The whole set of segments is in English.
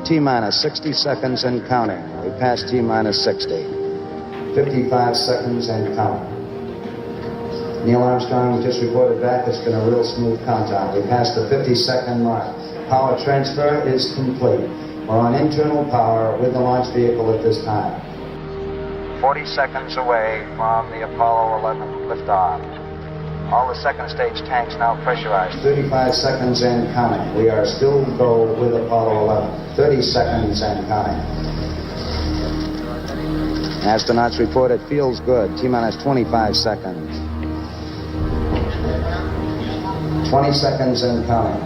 T-minus 60 seconds and counting. We passed T-minus 60. 55 seconds and counting. Neil Armstrong just reported back. It's been a real smooth countdown. We passed the 50-second mark. Power transfer is complete. We're on internal power with the launch vehicle at this time. 40 seconds away from the Apollo 11 liftoff. All the second stage tanks now pressurized. 35 seconds and counting. We are still go with Apollo 11. 30 seconds and counting. Astronauts report it feels good. T-minus 25 seconds. 20 seconds and counting.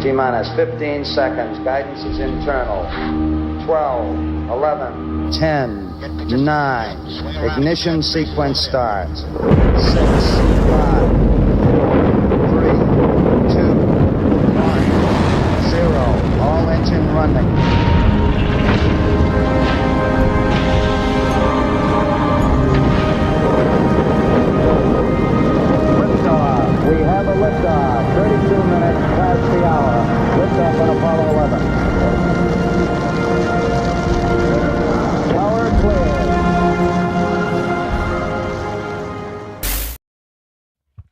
T-minus 15 seconds. Guidance is internal. 12, 11, 10, 9. Ignition sequence starts. 6, 5, 3, 2, 1, 0. All engine running. We have a liftoff, 32 minutes past the hour. Liftoff on Apollo 11. Power clear.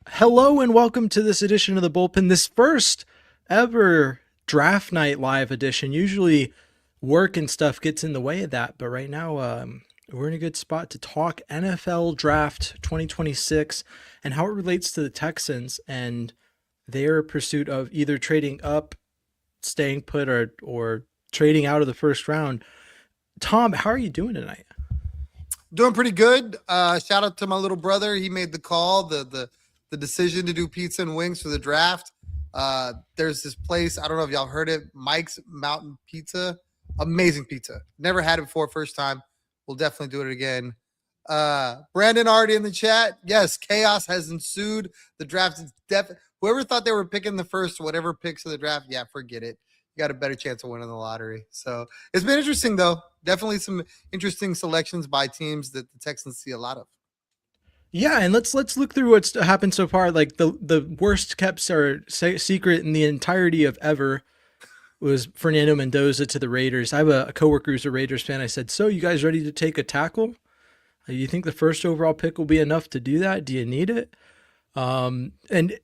Hello and welcome to this edition of the Bullpen, this first ever draft night live edition. Usually work and stuff gets in the way of that, but right now we're in a good spot to talk NFL Draft 2026 and how it relates to the Texans and their pursuit of either trading up, staying put, or trading out of the first round. Tom, how are you doing tonight? Doing pretty good. Shout out to my little brother. He made the call, the decision to do pizza and wings for the draft. There's this place, I don't know if y'all heard it, Mike's Mountain Pizza. Amazing pizza. Never had it before, first time. We'll definitely do it again. Brandon already in the chat. Yes, chaos has ensued. The draft is whoever thought they were picking the first whatever picks of the draft, yeah, forget it. You got a better chance of winning the lottery. So it's been interesting though. Definitely some interesting selections by teams that the Texans see a lot of. Yeah, and let's look through what's happened so far. Like the worst kept secret in the entirety of ever was Fernando Mendoza to the Raiders. I have a coworker who's a Raiders fan. I said, "So you guys ready to take a tackle? You think the first overall pick will be enough to do that? Do you need it?" And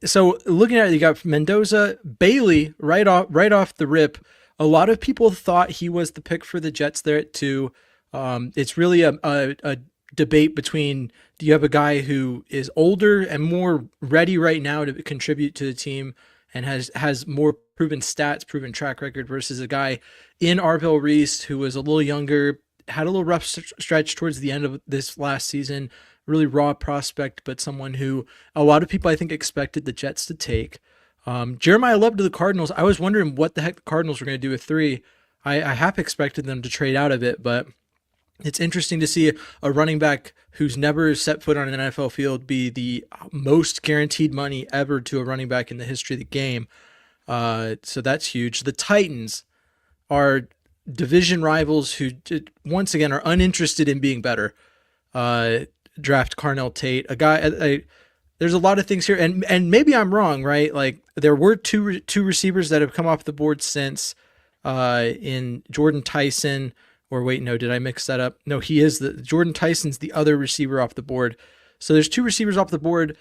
so looking at it, you got Mendoza, Bailey right off the rip. A lot of people thought he was the pick for the Jets there at 2. It's really a debate between, do you have a guy who is older and more ready right now to contribute to the team and has more proven stats, proven track record, versus a guy in Arvell Reese who was a little younger, had a little rough stretch towards the end of this last season, really raw prospect, but someone who a lot of people I think expected the Jets to take. Jeremiah Love to the Cardinals. I was wondering what the heck the Cardinals were going to do with 3. I half expected them to trade out of it, but it's interesting to see a running back who's never set foot on an NFL field be the most guaranteed money ever to a running back in the history of the game. So that's huge. The Titans are division rivals who, once again, are uninterested in being better. Draft Carnell Tate, a guy. There's a lot of things here, and maybe I'm wrong, right? Like there were two receivers that have come off the board since in Jordan Tyson. Or wait, no, did I mix that up? No, Jordan Tyson's the other receiver off the board. So there's 2 receivers off the board.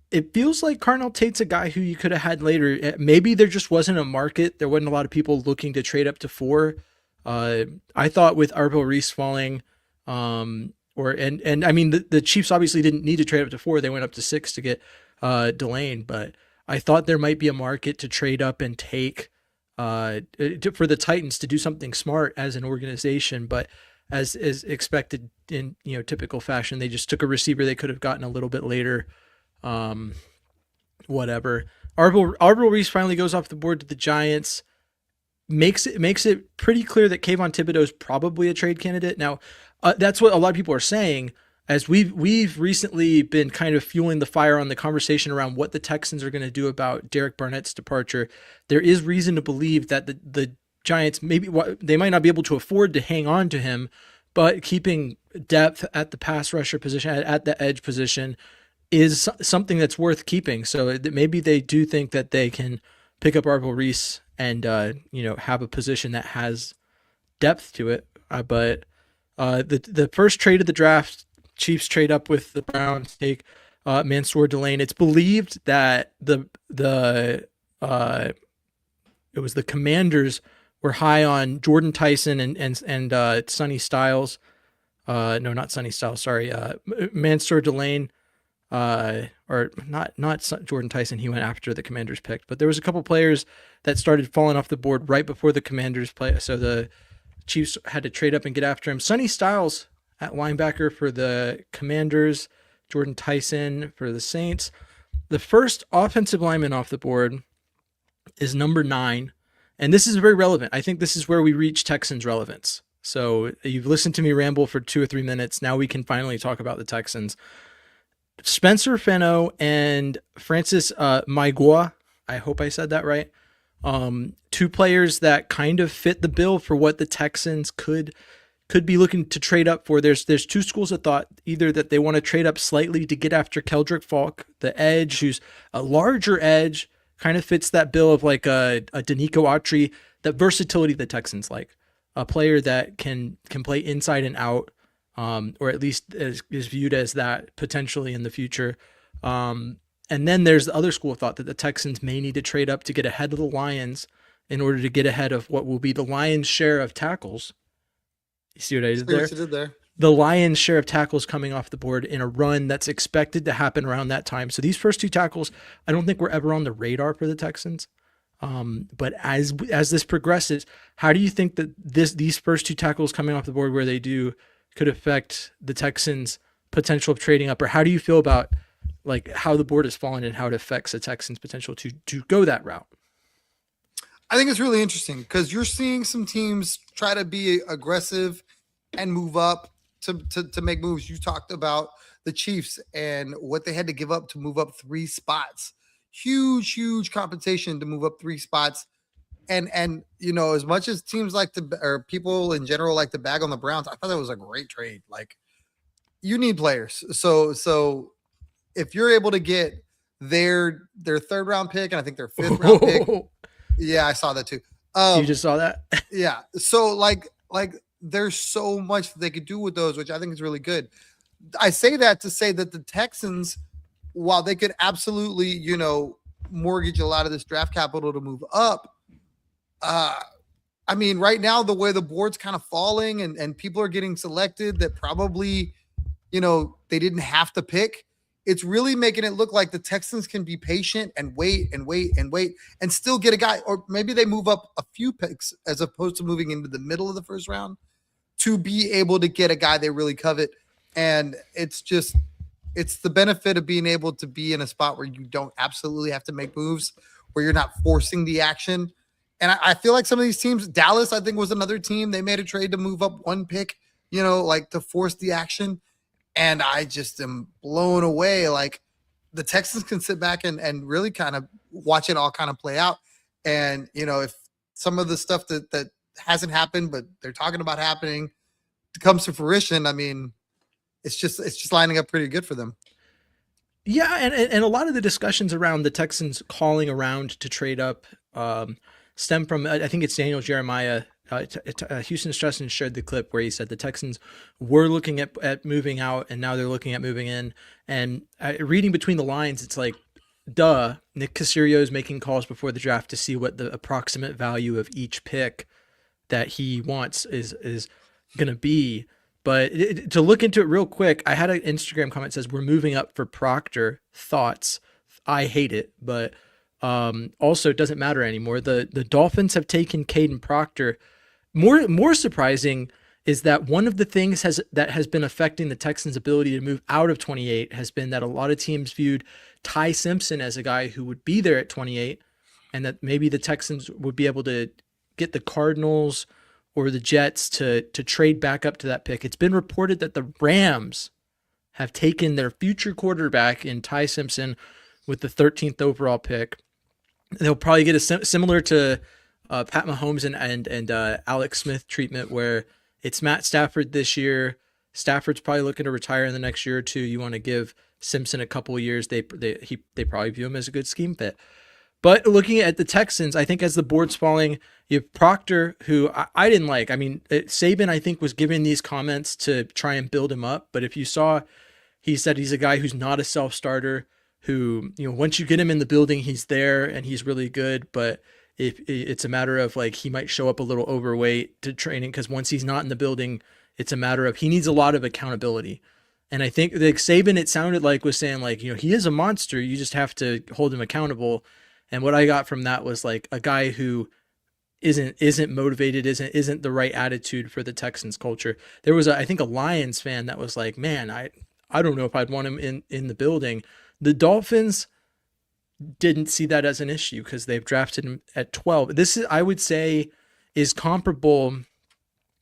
It feels like Carnell Tate's a guy who you could have had later. Maybe there just wasn't a market. There wasn't a lot of people looking to trade up to 4. I thought with Arvell Reese falling, I mean, the Chiefs obviously didn't need to trade up to 4. They went up to 6 to get Delane, but I thought there might be a market to trade up and take for the Titans to do something smart as an organization, but as is expected in typical fashion, they just took a receiver they could have gotten a little bit later. Whatever. Arvell Reese finally goes off the board to the Giants. Makes it pretty clear that Kayvon Thibodeau is probably a trade candidate. Now, that's what a lot of people are saying. As we've recently been kind of fueling the fire on the conversation around what the Texans are going to do about Derek Barnett's departure, there is reason to believe that the Giants, maybe they might not be able to afford to hang on to him, but keeping depth at the pass rusher position, at the edge position, is something that's worth keeping. So maybe they do think that they can pick up Arvell Reese and have a position that has depth to it. But the first trade of the draft, Chiefs trade up with the Browns, take Mansour Delane. It's believed that it was the Commanders were high on Jordan Tyson and Sonny Styles. No, not Sonny Styles. Sorry, Mansour Delane. Or not Jordan Tyson. He went after the Commanders picked, but there was a couple players that started falling off the board right before the Commanders play. So the Chiefs had to trade up and get after him. Sonny Styles at linebacker for the Commanders, Jordan Tyson for the Saints. The first offensive lineman off the board is number 9. And this is very relevant. I think this is where we reach Texans relevance. So you've listened to me ramble for 2 or 3 minutes. Now we can finally talk about the Texans. Spencer Fenno and Francis Maigua, I hope I said that right. 2 players that kind of fit the bill for what the Texans could be looking to trade up for. There's 2 schools of thought, either that they want to trade up slightly to get after Keldrick Falk, the edge, who's a larger edge, kind of fits that bill of like a Danico Autry, that versatility the Texans like, a player that can play inside and out. Or at least is viewed as that potentially in the future. And then there's the other school of thought that the Texans may need to trade up to get ahead of the Lions in order to get ahead of what will be the Lions' share of tackles. You see what I did there? What you did there. The Lions' share of tackles coming off the board in a run that's expected to happen around that time. So these first 2 tackles, I don't think were ever on the radar for the Texans. But as this progresses, how do you think that these first 2 tackles coming off the board where they do could affect the Texans' potential of trading up, or how do you feel about like how the board has fallen and how it affects the Texans' potential to go that route? I think it's really interesting because you're seeing some teams try to be aggressive and move up to make moves. You talked about the Chiefs and what they had to give up to move up 3 spots. Huge compensation to move up 3 spots. And as much as teams like to, or people in general like to bag on the Browns, I thought that was a great trade. Like, you need players. So if you're able to get their 3rd round pick, and I think their 5th round pick. Yeah, I saw that too. You just saw that? Yeah. So like there's so much that they could do with those, which I think is really good. I say that to say that the Texans, while they could absolutely, mortgage a lot of this draft capital to move up, I mean, right now, the way the board's kind of falling and people are getting selected that probably, they didn't have to pick. It's really making it look like the Texans can be patient and wait and still get a guy, or maybe they move up a few picks as opposed to moving into the middle of the first round to be able to get a guy they really covet. And it's the benefit of being able to be in a spot where you don't absolutely have to make moves, where you're not forcing the action. And I feel like some of these teams, Dallas, I think, was another team. They made a trade to move up 1 pick, like to force the action. And I just am blown away. Like, the Texans can sit back and really kind of watch it all kind of play out. And, if some of the stuff that hasn't happened, but they're talking about happening, comes to fruition, I mean, it's just lining up pretty good for them. Yeah, and a lot of the discussions around the Texans calling around to trade up stem from, I think it's Daniel Jeremiah. Houston Stresson shared the clip where he said the Texans were looking at moving out, and now they're looking at moving in. And reading between the lines, it's like, duh, Nick Caserio is making calls before the draft to see what the approximate value of each pick that he wants is going to be. But to look into it real quick, I had an Instagram comment that says, we're moving up for Proctor. Thoughts? I hate it, but also it doesn't matter anymore. The Dolphins have taken Caden Proctor. More surprising is that one of the things that has been affecting the Texans' ability to move out of 28 has been that a lot of teams viewed Ty Simpson as a guy who would be there at 28, and that maybe the Texans would be able to get the Cardinals or the Jets to trade back up to that pick. It's been reported that the Rams have taken their future quarterback in Ty Simpson with the 13th overall pick. They'll probably get a similar to Pat Mahomes and Alex Smith treatment, where it's Matt Stafford this year. Stafford's probably looking to retire in the next year or two. You want to give Simpson a couple of years. They probably view him as a good scheme fit. But looking at the Texans, I think as the board's falling, you have Proctor, who I didn't like. I mean, Saban, I think, was giving these comments to try and build him up. But if you saw, he said he's a guy who's not a self-starter, who, once you get him in the building, he's there and he's really good. But if it's a matter of like, he might show up a little overweight to training, because once he's not in the building, it's a matter of he needs a lot of accountability. And I think like Saban, it sounded like, was saying like, he is a monster. You just have to hold him accountable. And what I got from that was like a guy who isn't motivated, isn't the right attitude for the Texans culture. There was I think a Lions fan that was like, man, I don't know if I'd want him in the building. The Dolphins didn't see that as an issue because they've drafted him at 12. This is, I would say, is comparable.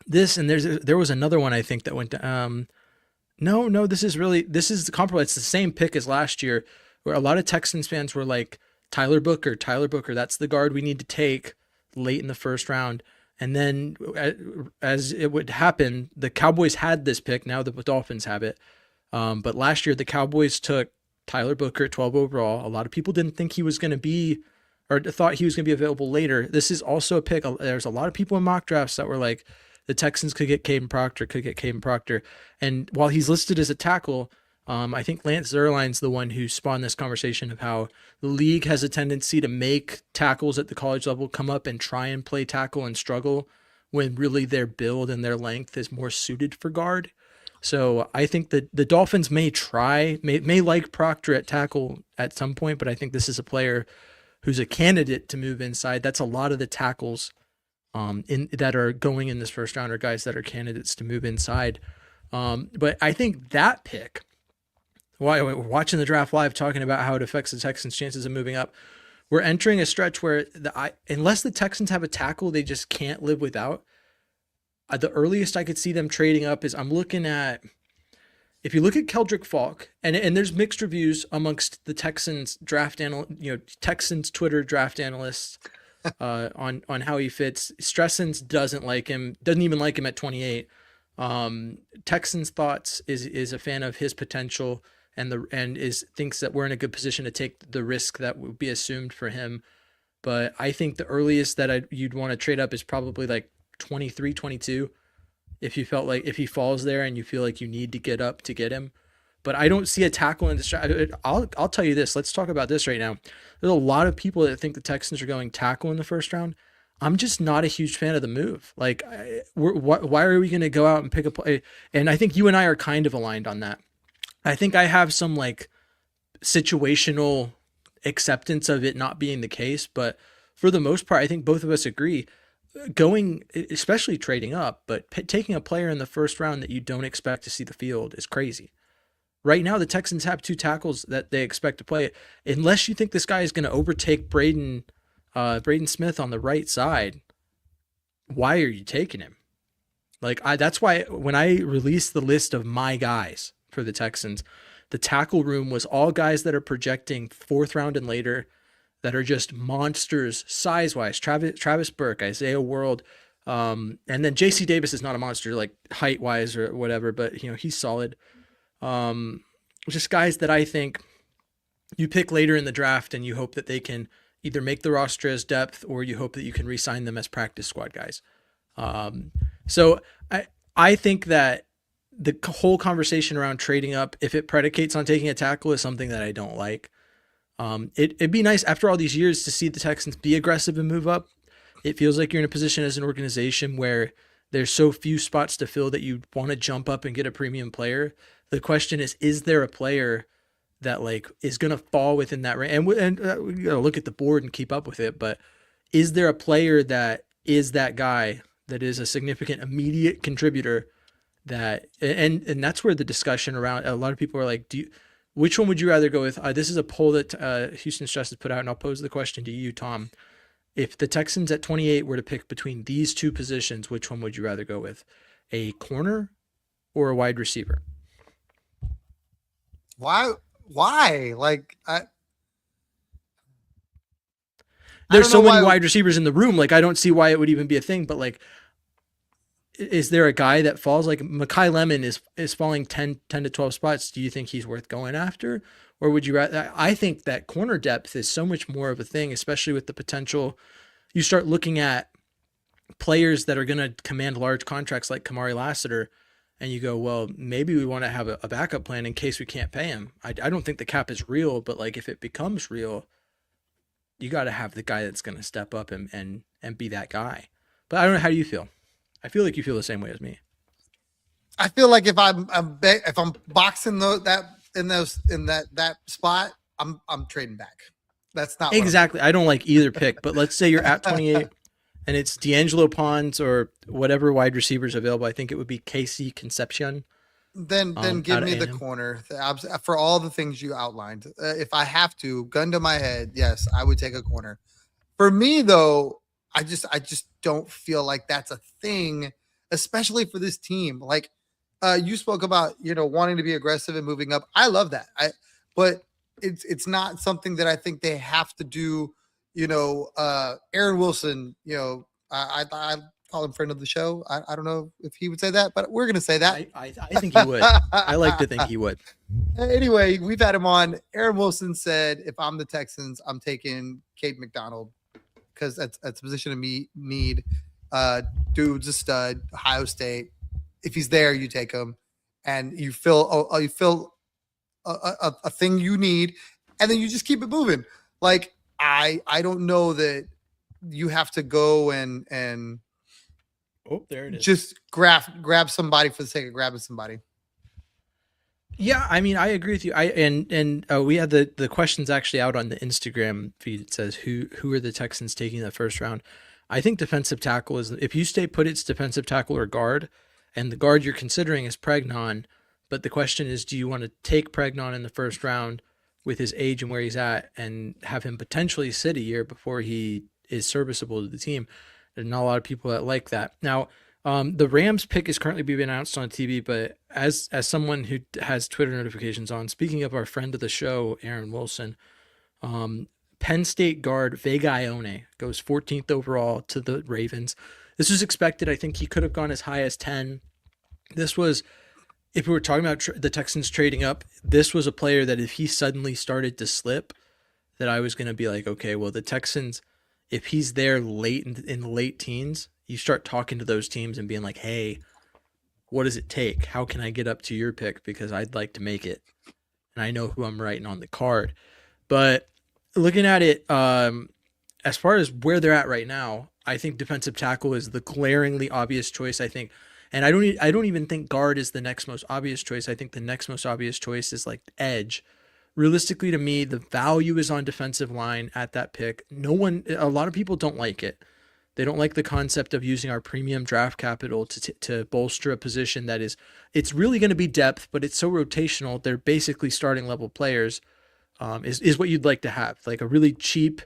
This, and there was another one I think that went no, this is comparable. It's the same pick as last year, where a lot of Texans fans were like, Tyler Booker, that's the guard we need to take late in the first round. And then as it would happen, the Cowboys had this pick. Now the Dolphins have it. But last year, the Cowboys took Tyler Booker at 12 overall. A lot of people didn't think he was going to be, or thought he was going to be available later. This is also a pick. There's a lot of people in mock drafts that were like, the Texans could get Caden Proctor. And while he's listed as a tackle, I think Lance Zierlein's the one who spawned this conversation of how the league has a tendency to make tackles at the college level come up and try and play tackle and struggle when really their build and their length is more suited for guard. So I think that the Dolphins may like Proctor at tackle at some point, but I think this is a player who's a candidate to move inside. That's a lot of the tackles that are going in this first round are guys that are candidates to move inside. But I think that pick, watching the draft live, talking about how it affects the Texans' chances of moving up, we're entering a stretch where unless the Texans have a tackle they just can't live without, the earliest I could see them trading up is I'm looking at, if you look at Keldrick Falk, and there's mixed reviews amongst the Texans Texans Twitter draft analysts on how he fits. Stressens doesn't like him, doesn't even like him at 28. Texans Thoughts is a fan of his potential and thinks that we're in a good position to take the risk that would be assumed for him. But I think the earliest that you'd want to trade up is probably like 23, 22. If you felt like if he falls there and you feel like you need to get up to get him. But I don't see a tackle in this draft. I'll tell you this. Let's talk about this right now. There's a lot of people that think the Texans are going tackle in the first round. I'm just not a huge fan of the move. Like, why are we going to go out and pick a play? And I think you and I are kind of aligned on that. I think I have some like situational acceptance of it not being the case, but for the most part, I think both of us agree going, especially trading up, but taking a player in the first round that you don't expect to see the field is crazy. Right now, the Texans have two tackles that they expect to play. Unless you think this guy is going to overtake Braden Smith on the right side, why are you taking him? Like, that's why when I released the list of my guys for the Texans, the tackle room was all guys that are projecting fourth round and later, that are just monsters size-wise. Travis Burke, Isaiah World, and then J.C. Davis is not a monster like height-wise or whatever, but he's solid. Just guys that I think you pick later in the draft and you hope that they can either make the roster as depth or you hope that you can re-sign them as practice squad guys. So I think that the whole conversation around trading up, if it predicates on taking a tackle, is something that I don't like. It'd be nice after all these years to see the Texans be aggressive and move up. It feels like you're in a position as an organization where there's so few spots to fill that you want to jump up and get a premium player. The question is there a player that like is going to fall within that range? And we got to look at the board and keep up with it. But is there a player that is that guy that is a significant immediate contributor that, and that's where the discussion around, a lot of people are like, which one would you rather go with? This is a poll that Houston Stress has put out, and I'll pose the question to you, Tom. If the Texans at 28 were to pick between these two positions, which one would you rather go with? A corner or a wide receiver? Why? Like, there's so many wide receivers in the room. Like, I don't see why it would even be a thing, but like, is there a guy that falls like Mekhi Lemon is falling 10 to 12 spots? Do you think he's worth going after? Or would you rather? I think that corner depth is so much more of a thing, especially with the potential. You start looking at players that are going to command large contracts like Kamari Lassiter, and you go, well, maybe we want to have a backup plan in case we can't pay him. I don't think the cap is real, but like if it becomes real, you got to have the guy that's going to step up and be that guy. But I don't know, how do you feel? I feel like you feel the same way as me. I feel like if I'm boxing that spot, I'm trading back. That's not exactly. I don't like either pick, but let's say you're at 28 and it's D'Angelo Pons or whatever wide receivers available. I think it would be Casey Concepcion. Then give me the corner for all the things you outlined. If I have to, gun to my head, yes, I would take a corner. For me though, I just don't feel like that's a thing, especially for this team. Like you spoke about, wanting to be aggressive and moving up. I love that. But it's not something that I think they have to do. Aaron Wilson, I call him friend of the show. I don't know if he would say that, but we're going to say that. I think he would. I like to think he would. Anyway, we've had him on. Aaron Wilson said, if I'm the Texans, I'm taking Kate McDonald because that's a position of need. Dude's a stud, Ohio State. If he's there, you take him, and you fill a thing you need, and then you just keep it moving. Like I don't know that you have to go and oh, there it is. Just grab somebody for the sake of grabbing somebody. Yeah, I mean, I agree with you. We had the questions actually out on the Instagram feed. It says who are the Texans taking in the first round? I think defensive tackle is, if you stay put, it's defensive tackle or guard, and the guard you're considering is Pregnon. But the question is, do you want to take Pregnon in the first round with his age and where he's at, and have him potentially sit a year before he is serviceable to the team? There's not a lot of people that like that. Now, the Rams pick is currently being announced on TV, but as someone who has Twitter notifications on, speaking of our friend of the show, Aaron Wilson, Penn State guard Vega Ione goes 14th overall to the Ravens. This was expected. I think he could have gone as high as 10. This was, if we were talking about the Texans trading up, this was a player that if he suddenly started to slip, that I was going to be like, okay, well, the Texans, if he's there late in the late teens, you start talking to those teams and being like, hey, what does it take? How can I get up to your pick? Because I'd like to make it. And I know who I'm writing on the card. But looking at it, as far as where they're at right now, I think defensive tackle is the glaringly obvious choice, I think. And I don't even think guard is the next most obvious choice. I think the next most obvious choice is like edge. Realistically, to me, the value is on defensive line at that pick. A lot of people don't like it. They don't like the concept of using our premium draft capital to bolster a position that it's really going to be depth, but it's so rotational. They're basically starting level players, is what you'd like to have, like a really cheap,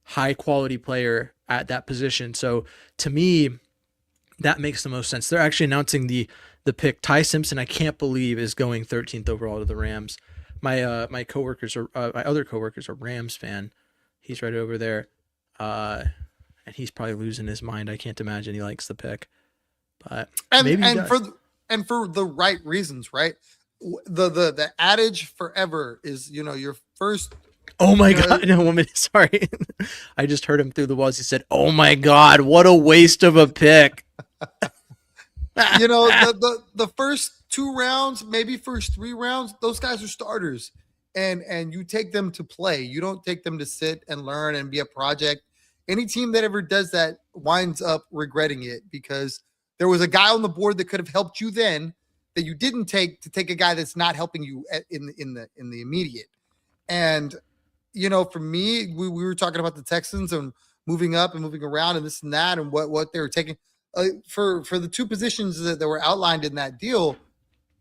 high quality player at that position. So to me, that makes the most sense. They're actually announcing the pick. Ty Simpson, I can't believe, is going 13th overall to the Rams. My other coworkers are Rams fan. He's right over there. And he's probably losing his mind. I can't imagine he likes the pick, but maybe for the right reasons, right? The adage forever is, your first. Oh my God! No, woman, sorry. I just heard him through the walls. He said, "Oh my God, what a waste of a pick." The first 2 rounds, maybe first 3 rounds, those guys are starters, and you take them to play. You don't take them to sit and learn and be a project. Any team that ever does that winds up regretting it, because there was a guy on the board that could have helped you then that you didn't take to take a guy that's not helping you in the immediate. And for me, we were talking about the Texans and moving up and moving around and this and that and what they were taking for the 2 positions that were outlined in that deal.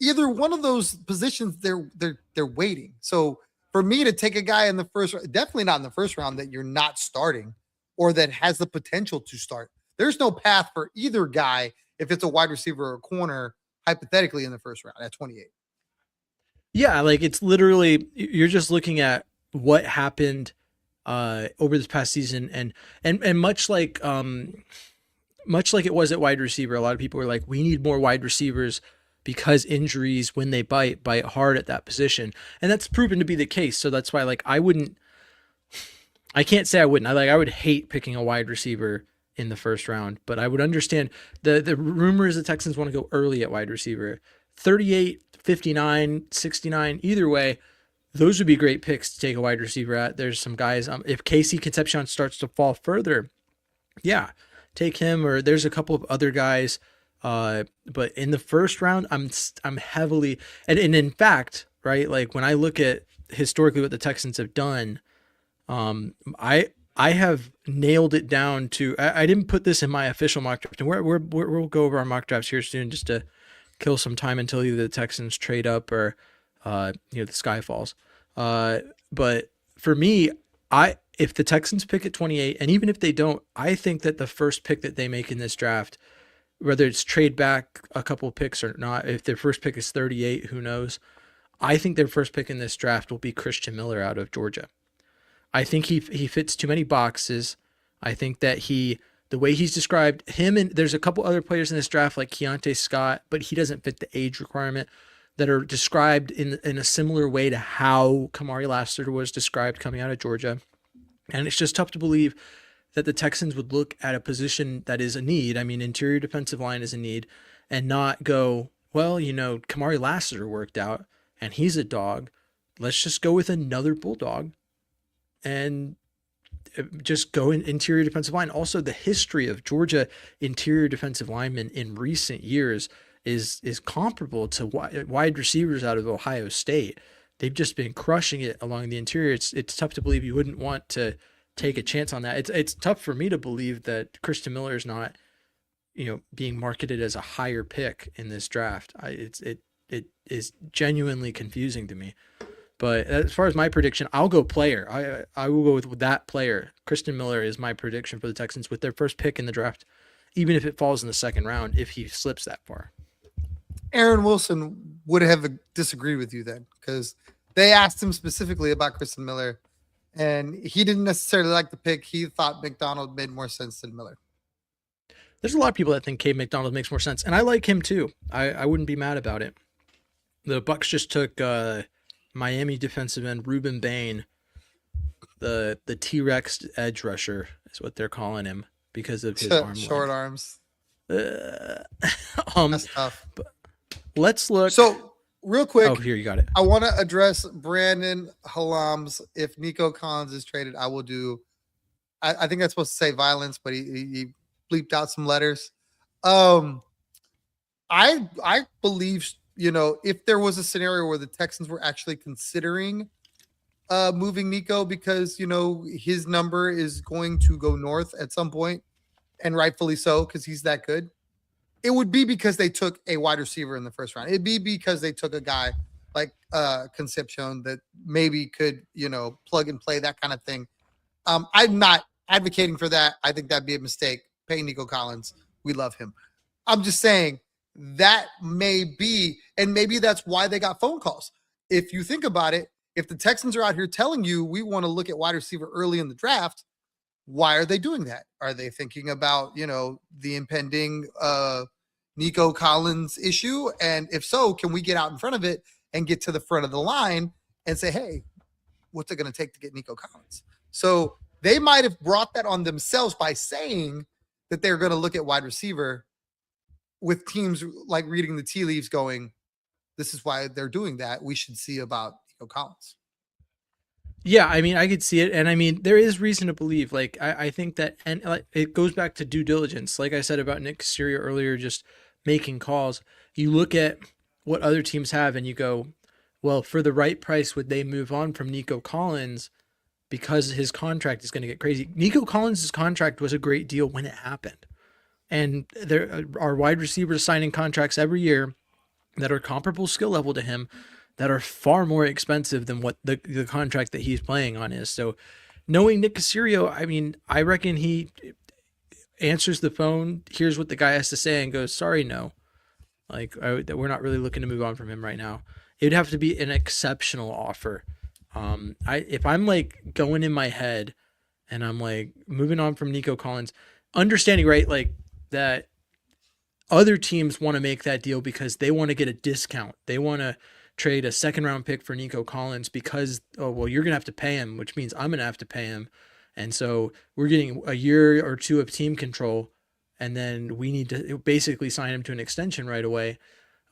Either one of those positions, they're waiting. So for me to take a guy in the first, definitely not in the first round that you're not starting, or that has the potential to start. There's no path for either guy if it's a wide receiver or a corner, hypothetically, in the first round at 28. Yeah, like it's literally, you're just looking at what happened over this past season, and much like it was at wide receiver, a lot of people were like, we need more wide receivers because injuries, when they bite hard at that position. And that's proven to be the case. So that's why, like, I can't say I wouldn't. I would hate picking a wide receiver in the first round, but I would understand the rumors the Texans want to go early at wide receiver. 38, 59, 69, either way, those would be great picks to take a wide receiver at. There's some guys, if Casey Concepcion starts to fall further, yeah, take him, or there's a couple of other guys. But in the first round, I'm heavily, and in fact, right, like when I look at historically what the Texans have done, I have nailed it down to, I didn't put this in my official mock draft, and we'll go over our mock drafts here soon just to kill some time until either the Texans trade up or, the sky falls. But for me, if the Texans pick at 28, and even if they don't, I think that the first pick that they make in this draft, whether it's trade back a couple picks or not, if their first pick is 38, who knows? I think their first pick in this draft will be Christian Miller out of Georgia. I think he fits too many boxes. I think that the way he's described him, and there's a couple other players in this draft like Keontae Scott, but he doesn't fit the age requirement, that are described in a similar way to how Kamari Lassiter was described coming out of Georgia. And it's just tough to believe that the Texans would look at a position that is a need. I mean, interior defensive line is a need, and not go, well, Kamari Lassiter worked out and he's a dog. Let's just go with another Bulldog and just go in interior defensive line. Also, the history of Georgia interior defensive linemen in recent years is comparable to wide receivers out of Ohio State. They've just been crushing it along the interior. It's tough to believe you wouldn't want to take a chance on that. It's tough for me to believe that Christian Miller is not, being marketed as a higher pick in this draft. It is genuinely confusing to me. But as far as my prediction, I'll go player. I will go with that player. Christian Miller is my prediction for the Texans with their first pick in the draft, even if it falls in the second round, if he slips that far. Aaron Wilson would have disagreed with you then, because they asked him specifically about Christian Miller, and he didn't necessarily like the pick. He thought McDonald made more sense than Miller. There's a lot of people that think Cade McDonald makes more sense, and I like him too. I wouldn't be mad about it. The Bucs just took Miami defensive end Reuben Bain, the T-Rex edge rusher is what they're calling him because of his arm short length. Arms. That's tough. Let's look. So real quick. Oh, here you got it. I want to address Brandon Halam's. If Nico Collins is traded, I will do. I think that's supposed to say violence, but he bleeped out some letters. I believe, if there was a scenario where the Texans were actually considering moving Nico because, his number is going to go north at some point, and rightfully so, because he's that good, it would be because they took a wide receiver in the first round. It'd be because they took a guy like Concepcion that maybe could, plug and play, that kind of thing. I'm not advocating for that. I think that'd be a mistake. Pay Nico Collins. We love him. I'm just saying that may be, and maybe that's why they got phone calls. If you think about it, if the Texans are out here telling you we want to look at wide receiver early in the draft, why are they doing that? Are they thinking about, the impending Nico Collins issue? And if so, can we get out in front of it and get to the front of the line and say, hey, what's it going to take to get Nico Collins? So they might have brought that on themselves by saying that they're going to look at wide receiver, with teams like reading the tea leaves going, this is why they're doing that. We should see about Nico Collins. Yeah, I mean, I could see it. And I mean, there is reason to believe, like, I think that, and it goes back to due diligence. Like I said about Nick Caserio earlier, just making calls. You look at what other teams have and you go, well, for the right price, would they move on from Nico Collins because his contract is going to get crazy? Nico Collins' contract was a great deal when it happened. And there are wide receivers signing contracts every year that are comparable skill level to him, that are far more expensive than what the contract that he's playing on is. So knowing Nick Caserio, I mean, I reckon he answers the phone, hears what the guy has to say, and goes, sorry, no. Like, we're not really looking to move on from him right now. It'd have to be an exceptional offer. If I'm like going in my head and I'm like moving on from Nico Collins, understanding, right, like that other teams want to make that deal because they want to get a discount. They want to trade a second round pick for Nico Collins because, oh, well, you're going to have to pay him, which means I'm going to have to pay him. And so we're getting a year or two of team control, and then we need to basically sign him to an extension right away.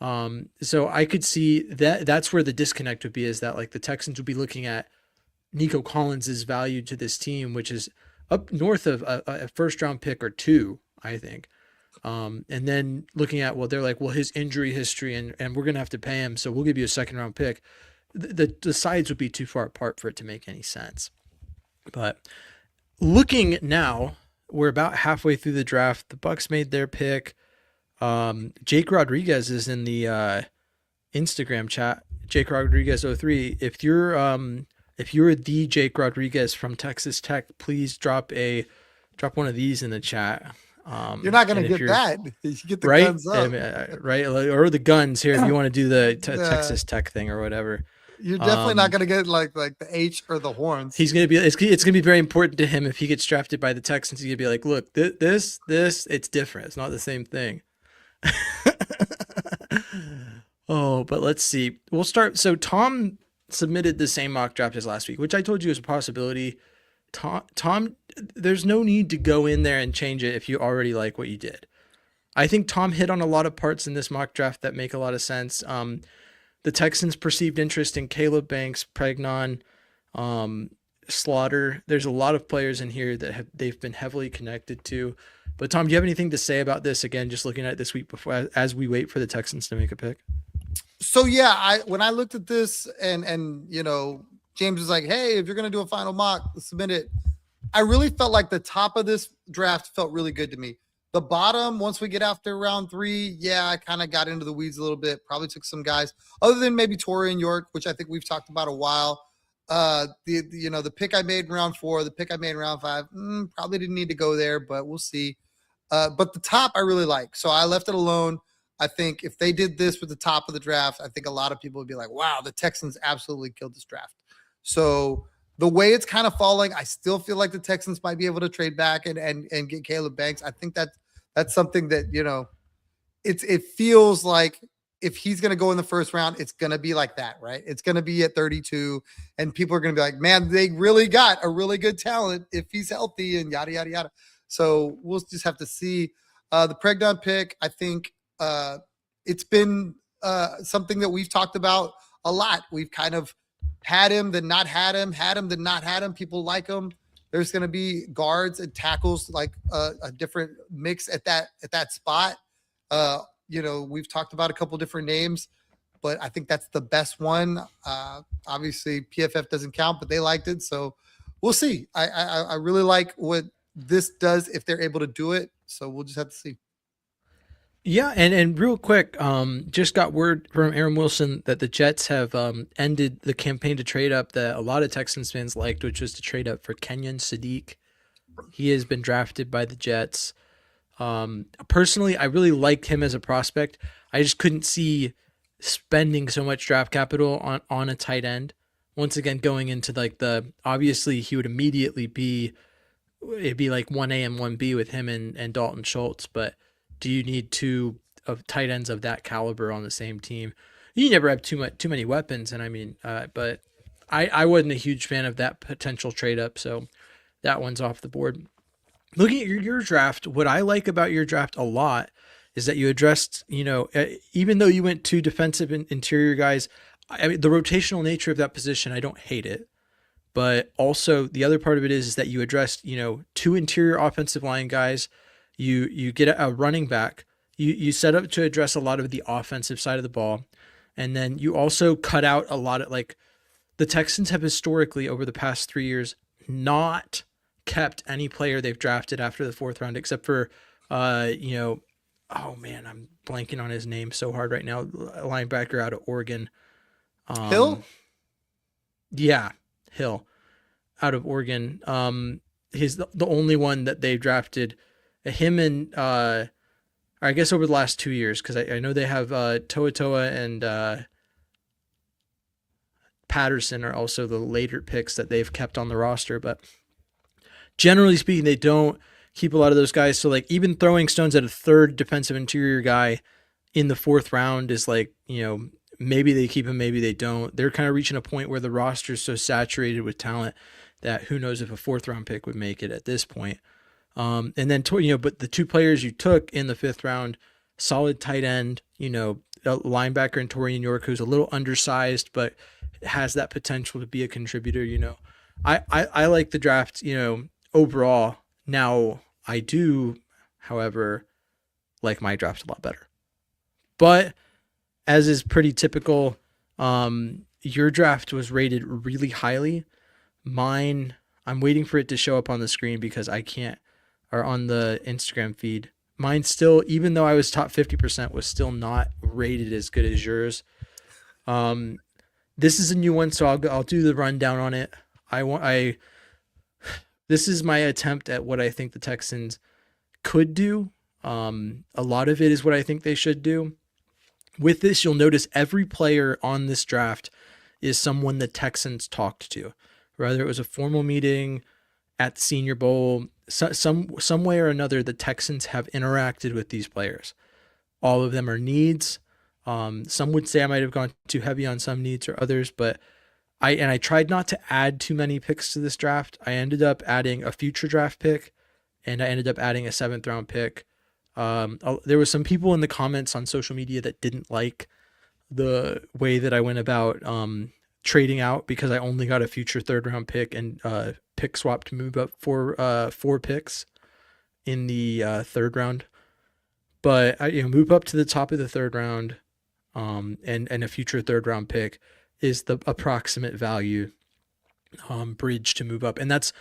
So I could see that that's where the disconnect would be, is that like the Texans would be looking at Nico Collins' value to this team, which is up north of a first round pick or two, I think. And then looking at, well, they're like, well, his injury history and we're going to have to pay him, so we'll give you a second round pick. The sides would be too far apart for it to make any sense. But looking now, we're about halfway through the draft. The Bucs made their pick. Jake Rodriguez is in the Instagram chat. Jake Rodriguez 03. If you're the Jake Rodriguez from Texas Tech, please drop one of these in the chat. You're not going to get that. You get the right? guns up. Right? Or the guns here if you want to do the Texas Tech thing or whatever. You're definitely not going to get like the H or the horns. He's going to be, it's going to be very important to him if he gets drafted by the Texans. He's going to be like, look, this, it's different. It's not the same thing. Oh, but let's see. We'll start. So Tom submitted the same mock draft as last week, which I told you was a possibility. Tom, there's no need to go in there and change it if you already like what you did. I think Tom hit on a lot of parts in this mock draft that make a lot of sense. The Texans' perceived interest in Caleb Banks, Pregnon, Slaughter. There's a lot of players in here that they've been heavily connected to. But Tom, do you have anything to say about this? Again, just looking at it this week before, as we wait for the Texans to make a pick. So yeah, when I looked at this and James was like, hey, if you're going to do a final mock, submit it. I really felt like the top of this draft felt really good to me. The bottom, once we get after round 3, yeah, I kind of got into the weeds a little bit. Probably took some guys other than maybe Torrey and York, which I think we've talked about a while. The pick I made in round 4, the pick I made in round 5, probably didn't need to go there, but we'll see. But the top I really like. So I left it alone. I think if they did this with the top of the draft, I think a lot of people would be like, wow, the Texans absolutely killed this draft. So the way it's kind of falling, I still feel like the Texans might be able to trade back and get Caleb Banks. I think that's something that, it feels like if he's going to go in the first round, it's going to be like that, right? It's going to be at 32 and people are going to be like, man, they really got a really good talent if he's healthy and yada, yada, yada. So we'll just have to see. The Pregnon pick, I think it's been something that we've talked about a lot. We've kind of had him, then not had him, then not had him. People like him. There's going to be guards and tackles, like a different mix at that spot. We've talked about a couple different names, but I think that's the best one. Obviously, PFF doesn't count, but they liked it, so we'll see. I really like what this does if they're able to do it. So we'll just have to see. Yeah, and real quick, just got word from Aaron Wilson that the Jets have ended the campaign to trade up that a lot of Texans fans liked, which was to trade up for Kenyon Sadiq. He has been drafted by the Jets. Personally, I really liked him as a prospect. I just couldn't see spending so much draft capital on a tight end. Once again, going into like obviously he would immediately it'd be like 1A and 1B with him and Dalton Schultz, but do you need two of tight ends of that caliber on the same team? You never have too many weapons, and I mean, but I wasn't a huge fan of that potential trade up, so that one's off the board. Looking at your draft, what I like about your draft a lot is that you addressed, even though you went 2 defensive and interior guys, I mean, the rotational nature of that position, I don't hate it. But also the other part of it is that you addressed, 2 interior offensive line guys. You get a running back. You set up to address a lot of the offensive side of the ball. And then you also cut out a lot of, like, the Texans have historically over the past 3 years not kept any player they've drafted after the 4th round, except for, oh man, I'm blanking on his name so hard right now. A linebacker out of Oregon. Hill? Yeah, Hill out of Oregon. He's the only one that they've drafted. Him and I guess over the last 2 years, because I know they have Toa and Patterson are also the later picks that they've kept on the roster. But generally speaking, they don't keep a lot of those guys. So like even throwing stones at a third defensive interior guy in the 4th round is like, maybe they keep him, maybe they don't. They're kind of reaching a point where the roster is so saturated with talent that who knows if a 4th round pick would make it at this point. And then, but the 2 players you took in the 5th round, solid tight end, a linebacker in Torian York, who's a little undersized, but has that potential to be a contributor. I like the draft, overall. Now I do, however, like my draft a lot better, but as is pretty typical, your draft was rated really highly. Mine, I'm waiting for it to show up on the screen because I can't, or on the Instagram feed. Mine still, even though I was top 50%, was still not rated as good as yours. This is a new one, so I'll do the rundown on it. This is my attempt at what I think the Texans could do. A lot of it is what I think they should do. With this, you'll notice every player on this draft is someone the Texans talked to, whether it was a formal meeting at the Senior Bowl, some way or another, the Texans have interacted with these players. All of them are needs. Some would say I might have gone too heavy on some needs or others, but I tried not to add too many picks to this draft. I ended up adding a future draft pick, and I ended up adding a 7th round pick. There was some people in the comments on social media that didn't like the way that I went about trading out because I only got a future 3rd round pick and pick swap to move up for 4 picks in the 3rd round. But I move up to the top of the 3rd round, and a future 3rd round pick is the approximate value bridge to move up, and that's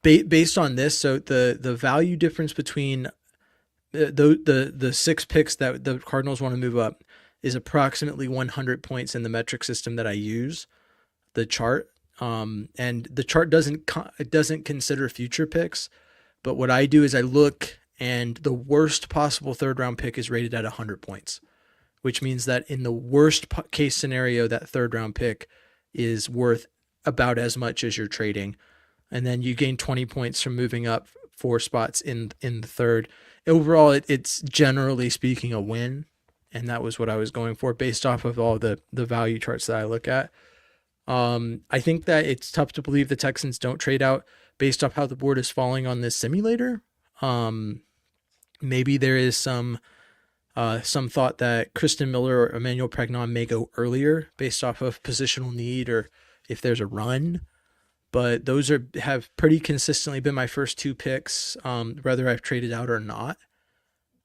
based on this. So the value difference between the 6 picks that the Cardinals want to move up is approximately 100 points in the metric system that I use, the chart. And the chart doesn't consider future picks, but what I do is I look, and the worst possible 3rd round pick is rated at 100 points, which means that in the worst case scenario, that 3rd round pick is worth about as much as you're trading. And then you gain 20 points from moving up 4 spots in the 3rd. Overall, it's generally speaking a win. And that was what I was going for based off of all the value charts that I look at. I think that it's tough to believe the Texans don't trade out based off how the board is falling on this simulator. Maybe there is some thought that Kristen Miller or Emmanuel Pregnon may go earlier based off of positional need or if there's a run. But those have pretty consistently been my first 2 picks, whether I've traded out or not.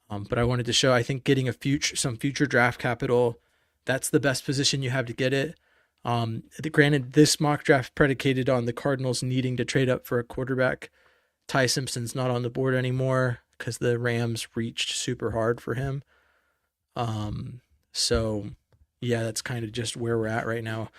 But I wanted to show, I think getting some future draft capital, that's the best position you have to get it. Granted, this mock draft predicated on the Cardinals needing to trade up for a quarterback. Ty Simpson's not on the board anymore because the Rams reached super hard for him. So yeah, that's kind of just where we're at right now.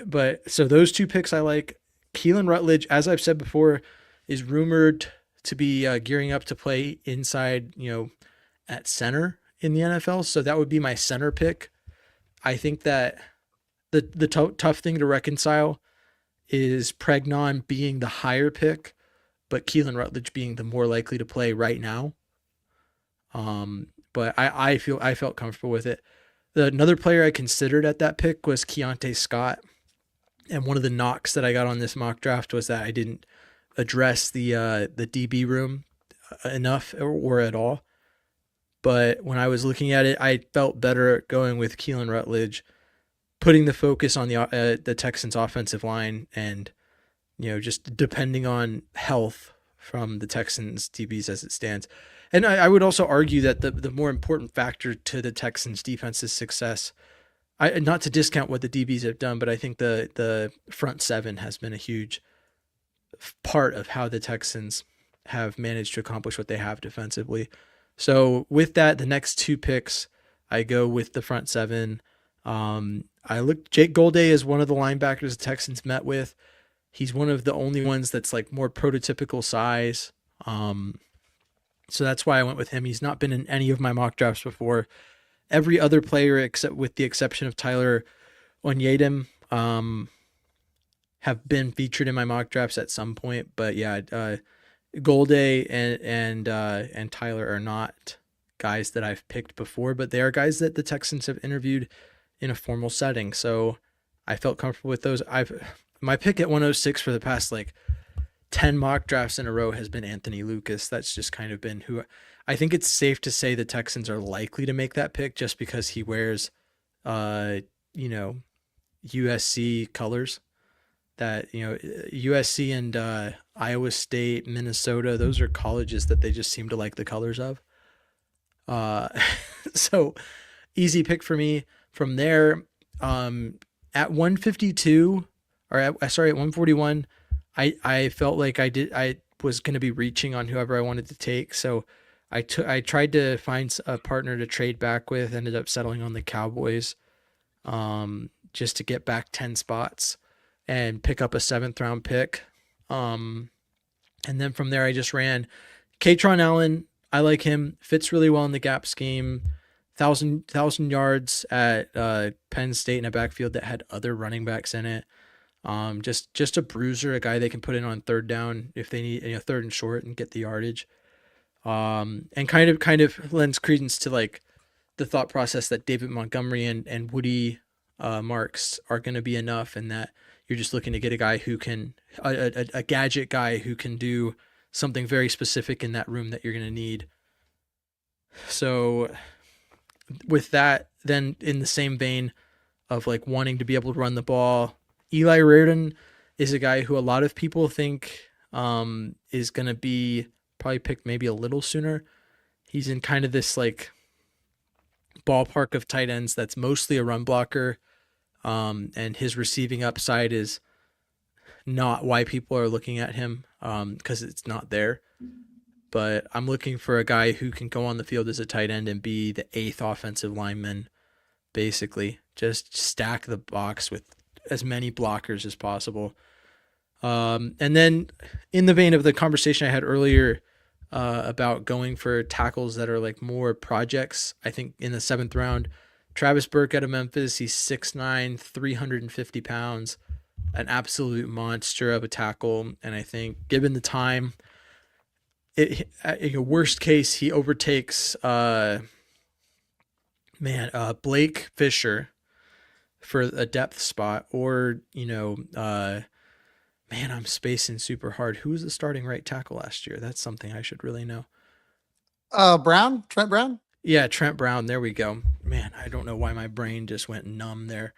But so those 2 picks I like. Keelan Rutledge, as I've said before, is rumored to be gearing up to play inside, at center in the NFL. So that would be my center pick. I think that the tough thing to reconcile is Pregnon being the higher pick, but Keelan Rutledge being the more likely to play right now. But I felt comfortable with it. Another player I considered at that pick was Keontae Scott. And one of the knocks that I got on this mock draft was that I didn't address the DB room enough or at all. But when I was looking at it, I felt better going with Keelan Rutledge, putting the focus on the Texans offensive line and, just depending on health from the Texans DBs as it stands. And I would also argue that the more important factor to the Texans defense's success, not to discount what the DBs have done, but I think the front 7 has been a huge part of how the Texans have managed to accomplish what they have defensively. So with that, the next 2 picks, I go with the front 7. Jake Golday is one of the linebackers the Texans met with. He's one of the only ones that's like more prototypical size. So that's why I went with him. He's not been in any of my mock drafts before. Every other player, except with the exception of Tyler Onyedem, have been featured in my mock drafts at some point. But yeah, Golday and Tyler are not guys that I've picked before, but they are guys that the Texans have interviewed in a formal setting. So I felt comfortable with those. My pick at 106 for the past like 10 mock drafts in a row has been Anthony Lucas. That's just kind of been who I think it's safe to say the Texans are likely to make that pick just because he wears, you know, USC colors. That, you know, USC and Iowa State, Minnesota, those are colleges that they just seem to like the colors of. Uh, so easy pick for me. From there, at 152 or at 141, I felt like I was going to be reaching on whoever I wanted to take. So I tried to find a partner to trade back with, ended up settling on the Cowboys, just to get back 10 spots and pick up a 7th round pick. And then from there, I just ran Katron Allen. I like him, fits really well in the gap scheme. 1,000 yards at Penn State in a backfield that had other running backs in it. Just a bruiser, a guy they can put in on 3rd down if they need, 3rd and short and get the yardage. And kind of lends credence to like the thought process that David Montgomery and Woody Marks are going to be enough, and that you're just looking to get a guy who can a gadget guy who can do something very specific in that room that you're going to need. So with that, then in the same vein of like wanting to be able to run the ball, Eli Reardon is a guy who a lot of people think is going to be probably picked maybe a little sooner. He's in kind of this like ballpark of tight ends that's mostly a run blocker, and his receiving upside is not why people are looking at him, because it's not there. But I'm looking for a guy who can go on the field as a tight end and be the 8th offensive lineman, basically. Just stack the box with as many blockers as possible. And then in the vein of the conversation I had earlier about going for tackles that are like more projects, I think in the 7th round, Travis Burke out of Memphis, he's 6'9", 350 pounds, an absolute monster of a tackle. And I think given the time, worst case, he overtakes Blake Fisher for a depth spot, or I'm spacing super hard. Who was the starting right tackle last year? That's something I should really know. Trent Brown. Yeah, Trent Brown. There we go. Man, I don't know why my brain just went numb there.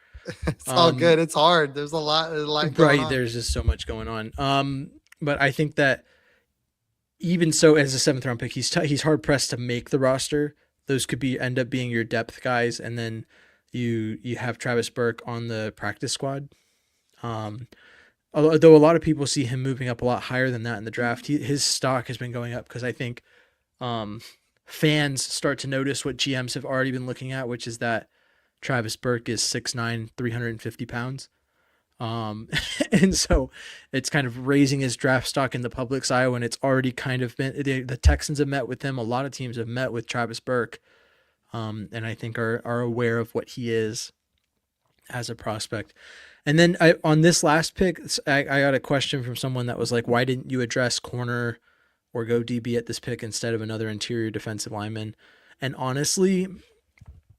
It's all good. It's hard. There's a lot going on. There's just so much going on. But I think that even so, as a 7th round pick, he's hard pressed to make the roster. Those could end up being your depth guys, and then you have Travis Burke on the practice squad. Although a lot of people see him moving up a lot higher than that in the draft, his stock has been going up because I think fans start to notice what GMs have already been looking at, which is that Travis Burke is 6'9", 350 pounds. And so it's kind of raising his draft stock in the public's eye when it's already kind of been, the Texans have met with him. A lot of teams have met with Travis Burke, and I think are aware of what he is as a prospect. And then on this last pick, I got a question from someone that was like, why didn't you address corner or go DB at this pick instead of another interior defensive lineman? And honestly,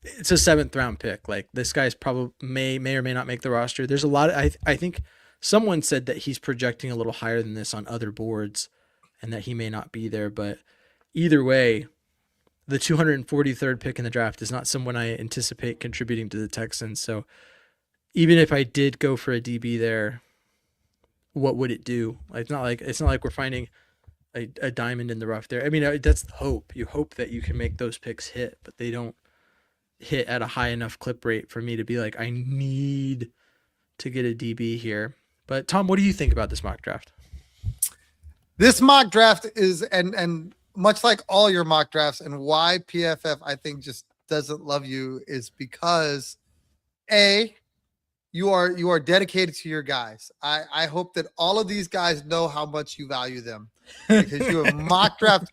it's a 7th round pick. Like, this guy's probably may or may not make the roster. There's a lot of, I think someone said that he's projecting a little higher than this on other boards and that he may not be there. But either way, the 243rd pick in the draft is not someone I anticipate contributing to the Texans. So even if I did go for a DB there, what would it do? It's not like we're finding a diamond in the rough there. I mean, that's the hope. You hope that you can make those picks hit, but they don't hit at a high enough clip rate for me to be like, I need to get a DB here. But Tom, what do you think about this mock draft? This mock draft is, and much like all your mock drafts, and why PFF I think just doesn't love you, is because you are dedicated to your guys. I hope that all of these guys know how much you value them, because you have mock draft.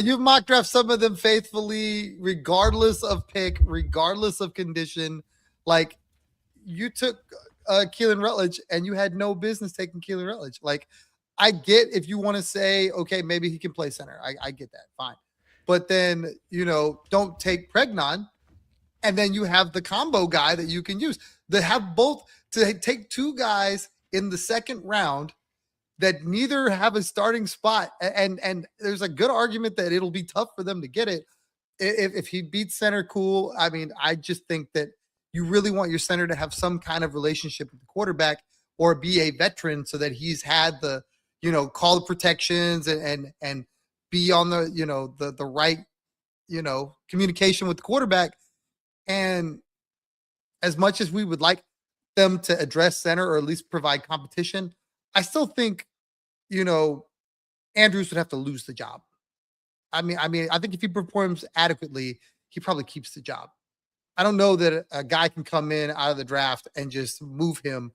You've mock draft some of them faithfully, regardless of pick, regardless of condition. Like, you took Keelan Rutledge, and you had no business taking Keelan Rutledge. Like, I get if you want to say, okay, maybe he can play center. I get that. Fine. But then, don't take Pregnon, and then you have the combo guy that you can use. They have both to take two guys in the second round that neither have a starting spot. And there's a good argument that it'll be tough for them to get it. If he beats center, cool. I mean, I just think that you really want your center to have some kind of relationship with the quarterback or be a veteran so that he's had the, call the protections and be on the, the right, communication with the quarterback. And as much as we would like them to address center or at least provide competition, I still think, Andrews would have to lose the job. I think if he performs adequately, he probably keeps the job. I don't know that a guy can come in out of the draft and just move him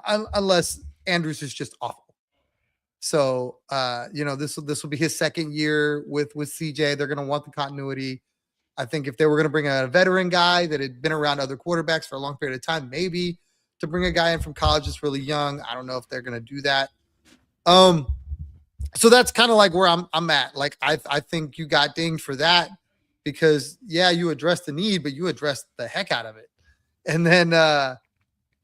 unless Andrews is just awful. So, this will be his second year with CJ. They're going to want the continuity. I think if they were going to bring a veteran guy that had been around other quarterbacks for a long period of time, maybe to bring a guy in from college that's really young, I don't know if they're going to do that. So that's kind of like where I'm at. Like, I think you got dinged for that because, yeah, you addressed the need, but you addressed the heck out of it. And then, to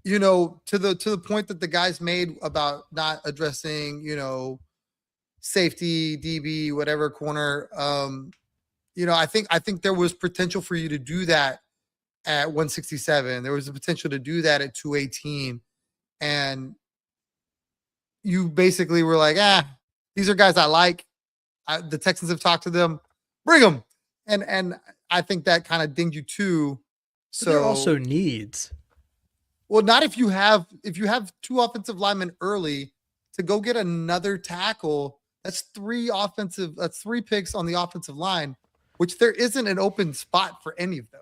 the point that the guys made about not addressing, safety, DB, whatever corner, I think there was potential for you to do that at 167. There was a potential to do that at 218. And you basically were like, these are guys I like. The Texans have talked to them. Bring them. And I think that kind of dinged you too. So there are also needs. Well, not if you have two offensive linemen early to go get another tackle. That's three picks on the offensive line, which there isn't an open spot for any of them.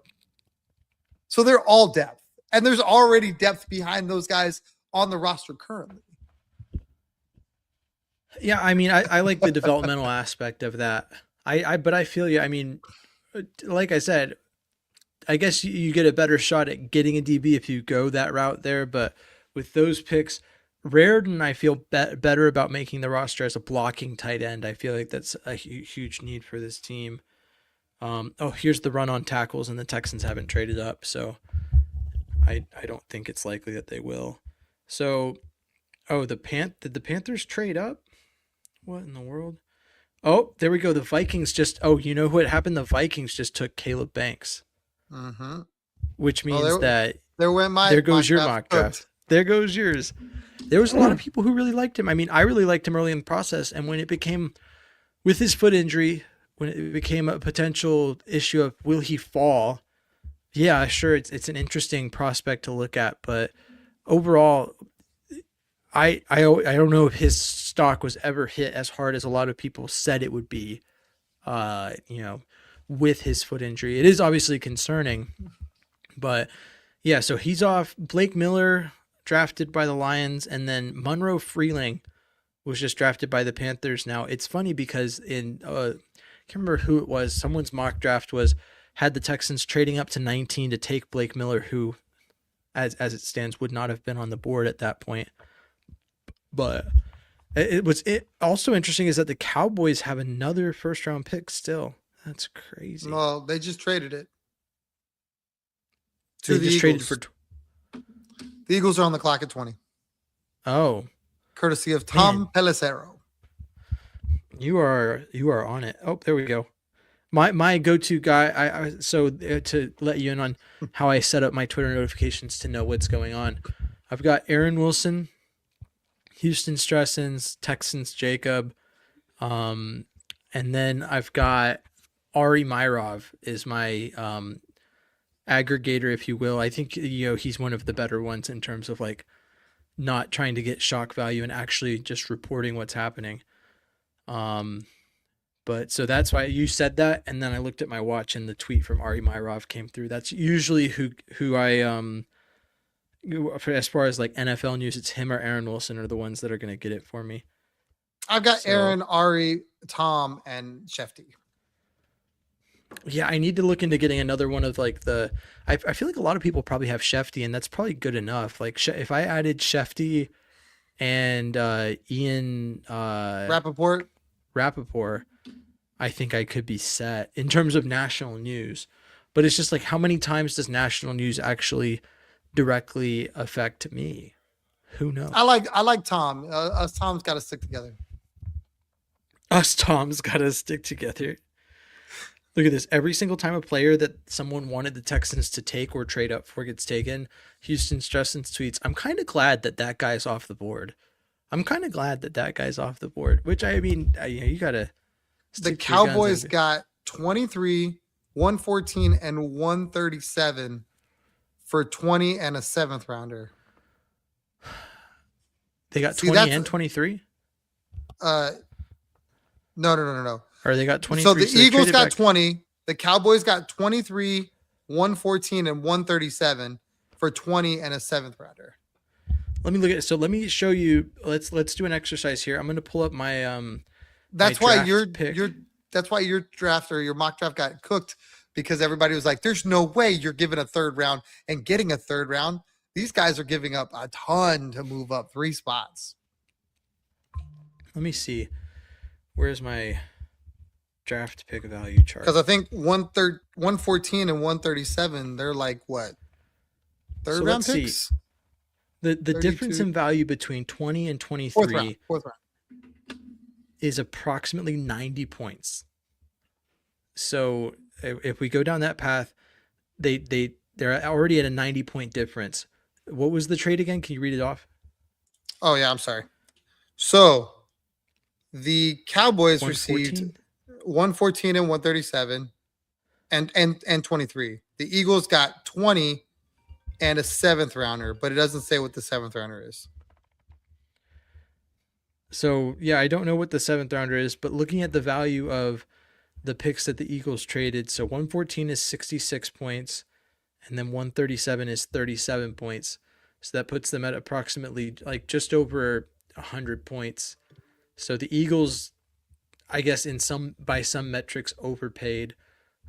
So they're all depth. And there's already depth behind those guys on the roster currently. Yeah, I like the developmental aspect of that. But I feel you. Like I said, I guess you get a better shot at getting a DB if you go that route there. But with those picks, Raridan, I feel better about making the roster as a blocking tight end. I feel like that's a huge need for this team. Here's the run on tackles, and the Texans haven't traded up, so I don't think it's likely that they will. So, did the Panthers trade up? What in the world? Oh, there we go. The Vikings you know what happened? The Vikings just took Caleb Banks. Mm-hmm. Which means that there goes your mock draft. There goes yours. There was a lot of people who really liked him. I really liked him early in the process, and when it became, with his foot injury, when it became a potential issue of will he fall, yeah, sure, it's an interesting prospect to look at, but overall, I don't know if his stock was ever hit as hard as a lot of people said it would be, with his foot injury. It is obviously concerning, but yeah, so he's off. Blake Miller drafted by the Lions, and then Monroe Freeling was just drafted by the Panthers. Now it's funny because I can't remember who it was. Someone's mock draft had the Texans trading up to 19 to take Blake Miller, who, as it stands, would not have been on the board at that point. But it also interesting is that the Cowboys have another first round pick still. That's crazy. Well, they just traded it. They just traded for. The Eagles are on the clock at 20. Oh, courtesy of Tom Pelissero. You are on it. Oh, there we go. My go-to guy. To let you in on how I set up my Twitter notifications to know what's going on. I've got Aaron Wilson, Houston Stressens, Texans Jacob, and then I've got Ari Myrov is my aggregator, if you will. I think he's one of the better ones in terms of like not trying to get shock value and actually just reporting what's happening. But so that's why you said that, and then I looked at my watch and the tweet from Ari Myrov came through. That's usually who I as far as like NFL news, it's him or Aaron Wilson are the ones that are going to get it for me. I've got Aaron, Ari, Tom, and Shefty. Yeah, I need to look into getting another one of like I feel like a lot of people probably have Shefty, and that's probably good enough. Like if I added Shefty and Ian Rappaport. Rappaport, I think I could be set in terms of national news. But it's just like, how many times does national news actually directly affect me? Who knows? I like Tom. Us Tom's got to stick together. Us Tom's got to stick together. Look at this. Every single time a player that someone wanted the Texans to take or trade up for gets taken, Houston Stressens tweets, I'm kind of glad that guy's off the board. I'm kind of glad that guy's off the board, which I mean, you got to. The Cowboys got 23, 114, and 137 for 20 and a 7th rounder. They got 20 and 23? No. Or they got 23. So the Eagles got 20. The Cowboys got 23, 114, and 137 for 20 and a 7th rounder. Let me look at it. So let me show you. Let's do an exercise here. I'm going to pull up my That's my why your pick. that's why your draft or your mock draft got cooked, because everybody was like, "There's no way you're giving a 3rd round and getting a 3rd round." These guys are giving up a ton to move up 3 spots. Let me see. Where's my draft pick value chart? Because I think 114 and 137, they're like what? 3rd round picks? See. The difference in value between 20 and 23 4th round. is approximately 90 points. So if we go down that path, they're already at a 90-point difference. What was the trade again? Can you read it off? Oh yeah, I'm sorry. So the Cowboys 114? received 114 and 137 and 23. The Eagles got 20 and a 7th rounder, but it doesn't say what the 7th rounder is. So yeah, I don't know what the 7th rounder is, but looking at the value of the picks that the Eagles traded, so 114 is 66 points, and then 137 is 37 points. So that puts them at approximately like just over 100 points. So the Eagles, I guess by some metrics, overpaid.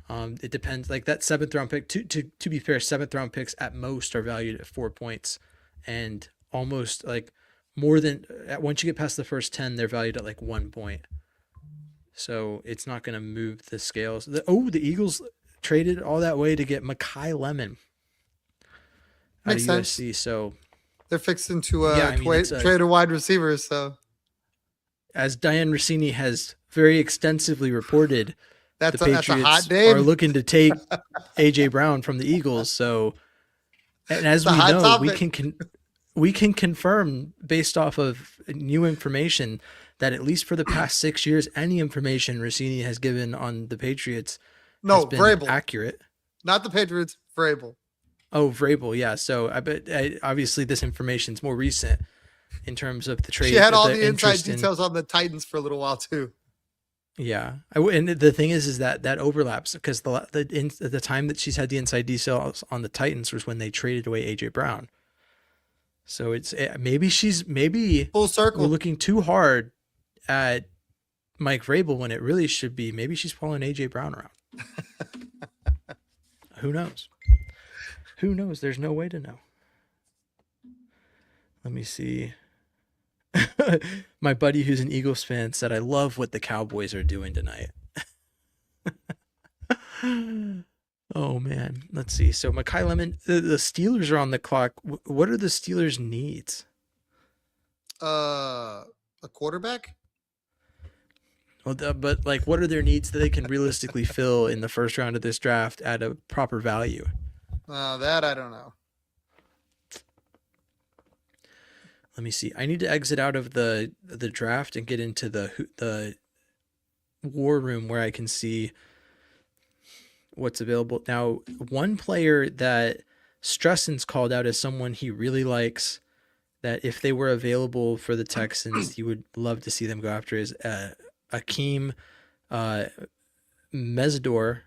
It depends. Like that 7th round pick, to be fair, 7th round picks at most are valued at 4 points, and almost like more than once you get past the first 10, they're valued at like 1 point. So it's not going to move the scales. The Eagles traded all that way to get Mekhi Lemon out Makes of sense. USC. So They're fixing to trade a wide receiver. So as Diane Rossini has very extensively reported, that's the Patriots a hot day. are looking to take AJ Brown from the Eagles. So, and as we know, topic. we can confirm based off of new information that at least for the past 6 years, any information Rossini has given on the Patriots has been Vrabel. accurate. Not the Patriots, Vrabel. Oh, Vrabel, yeah. So I bet obviously this information is more recent in terms of the trade. She had all the inside details on the Titans for a little while too. Yeah, and the thing is that overlaps because the time that she's had the inside details on the Titans was when they traded away AJ Brown. So it's maybe Full circle. We're looking too hard at Mike Vrabel when it really should be maybe she's following AJ Brown around. Who knows? Who knows? There's no way to know. Let me see. My buddy who's an Eagles fan said, I love what the Cowboys are doing tonight. Oh, man. Let's see. So Mekhi Lemon, the Steelers are on the clock. What are the Steelers' needs? A quarterback? Well, but like, what are their needs that they can realistically fill in the first round of this draft at a proper value? That I don't know. Let me see. I need to exit out of the draft and get into the war room where I can see what's available. Now, one player that Stressens called out as someone he really likes, that if they were available for the Texans, he would love to see them go after, is Akeem Mesidor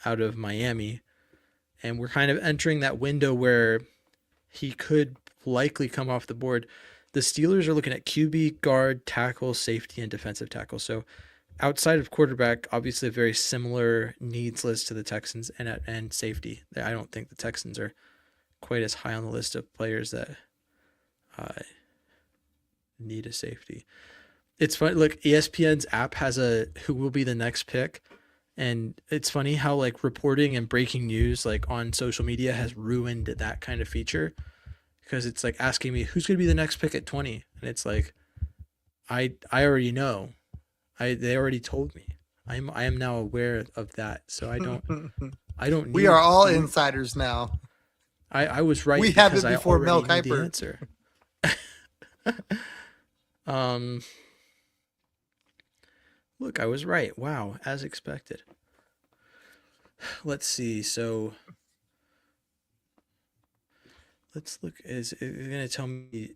out of Miami. And we're kind of entering that window where he could likely come off the board. The Steelers are looking at QB, guard, tackle, safety, and defensive tackle. So outside of quarterback, obviously a very similar needs list to the Texans, and safety. I don't think the Texans are quite as high on the list of players that need a safety. It's funny. Look, ESPN's app has a who will be the next pick. And it's funny how like reporting and breaking news like on social media has ruined that kind of feature, because it's like asking me who's going to be the next pick at 20. And it's like, I already know. They already told me. I am now aware of that. So I don't We need are all to- insiders now. I was right. We have it because I before Mel already knew the Kiper. answer. Look, I was right. Wow, as expected. Let's see. So let's look. Is it going to tell me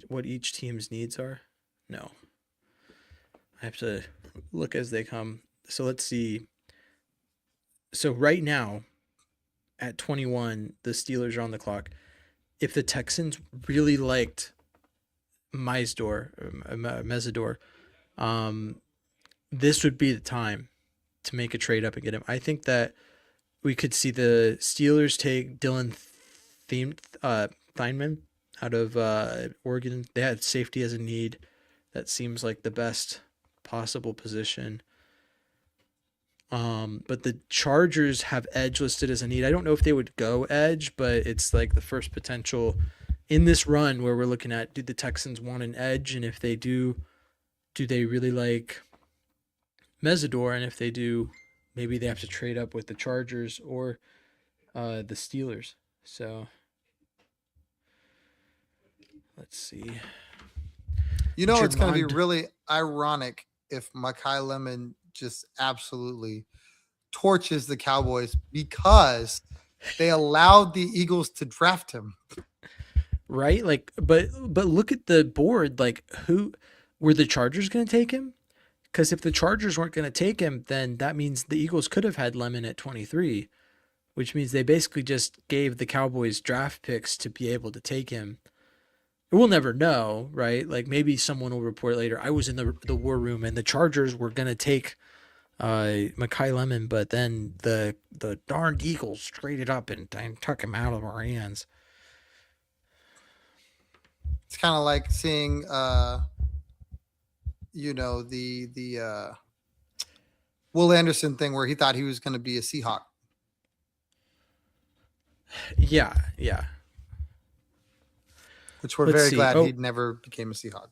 what each team's needs are? No. I have to look as they come. So let's see. So right now at 21, the Steelers are on the clock. If the Texans really liked Mesidor, this would be the time to make a trade up and get him. I think that we could see the Steelers take Dylan Theinman out of Oregon. They had safety as a need. That seems like the best possible position. But the Chargers have edge listed as a need. I don't know if they would go edge, but it's like the first potential in this run where we're looking at, do the Texans want an edge? And if they do they really like Mesidor? And if they do, maybe they have to trade up with the Chargers or the Steelers. So let's see. You know, it's going to be Jermond- really ironic if Mekhi Lemon just absolutely torches the Cowboys because they allowed the Eagles to draft him. Right? Like, but look at the board. Like, who were the Chargers going to take him? Because if the Chargers weren't going to take him, then that means the Eagles could have had Lemon at 23, which means they basically just gave the Cowboys draft picks to be able to take him. We'll never know, right? Like maybe someone will report later, I was in the war room and the Chargers were going to take Mekhi Lemon, but then the darned Eagles traded up and took him out of our hands. It's kind of like seeing, the Will Anderson thing where he thought he was going to be a Seahawk. Yeah. Which we're Let's very see. glad Oh. he never became a Seahawk.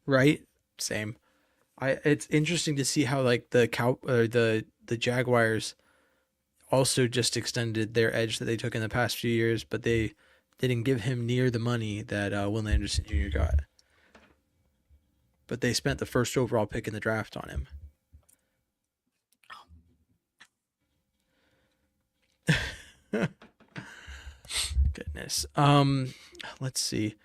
Right? Same. It's interesting to see how like the Jaguars also just extended their edge that they took in the past few years, but they didn't give him near the money that Will Anderson Jr. got. But they spent the first overall pick in the draft on him. Goodness. Let's see.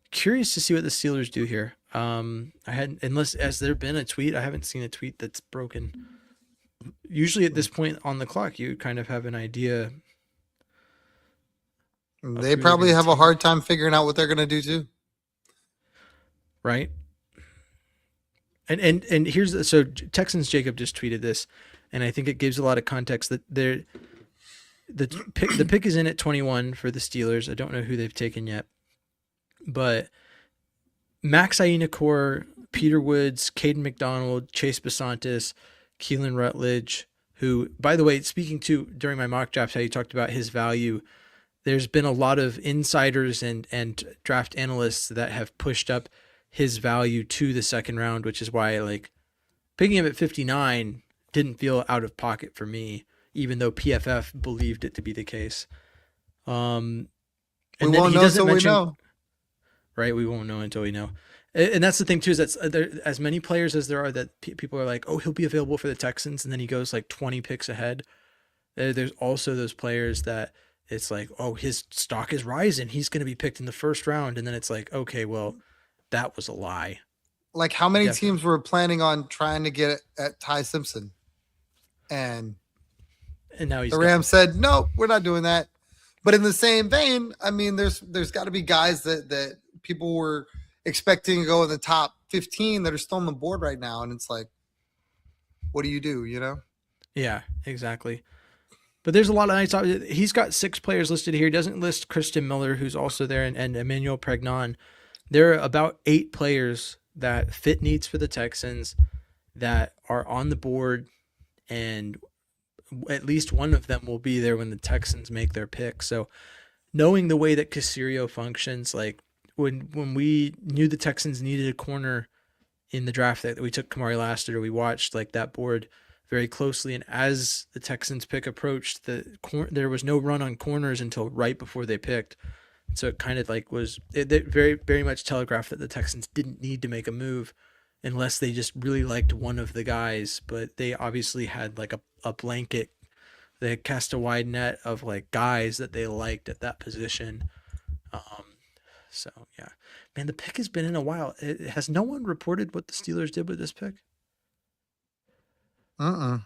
Curious to see what the Steelers do here. Has there been a tweet? I haven't seen a tweet that's broken. Usually at this point on the clock, you kind of have an idea. They who probably they're have gonna a hard time figuring out what they're going to do too. Right. And here's so Texans Jacob just tweeted this, and I think it gives a lot of context that the pick is in at 21 for the Steelers. I don't know who they've taken yet, but Max Ianacor, Peter Woods, Caden McDonald, Chase Basantis, Keelan Rutledge, who, by the way, speaking to during my mock draft, how you talked about his value, there's been a lot of insiders and draft analysts that have pushed up his value to the second round, which is why like picking him at 59 didn't feel out of pocket for me, even though PFF believed it to be the case. We won't know until we know. Right, we won't know until we know. And that's the thing too, is that there, as many players as there are that people are like, oh, he'll be available for the Texans, and then he goes like 20 picks ahead. There's also those players that it's like, oh, his stock is rising, he's going to be picked in the first round, and then it's like, okay, well, that was a lie. Like how many Definitely. teams were planning on trying to get at Ty Simpson? And now he's the Rams said, no, we're not doing that. But in the same vein, I mean, there's got to be guys that people were expecting to go in the top 15 that are still on the board right now. And it's like, what do, you know? Yeah, exactly. But there's a lot of nice. He's got 6 players listed here. He doesn't list Christian Miller, who's also there, and Emmanuel Pregnon. there are about 8 players that fit needs for the Texans that are on the board, and at least one of them will be there when the Texans make their pick. So knowing the way that Caserio functions, like when we knew the Texans needed a corner in the draft that we took Kamari Lassiter, we watched like that board very closely, and as the Texans pick approached, there was no run on corners until right before they picked. So it kind of like it very, very much telegraphed that the Texans didn't need to make a move unless they just really liked one of the guys. But they obviously had like a blanket. They had cast a wide net of like guys that they liked at that position. So yeah, man, the pick has been in a while. Has no one reported what the Steelers did with this pick? Not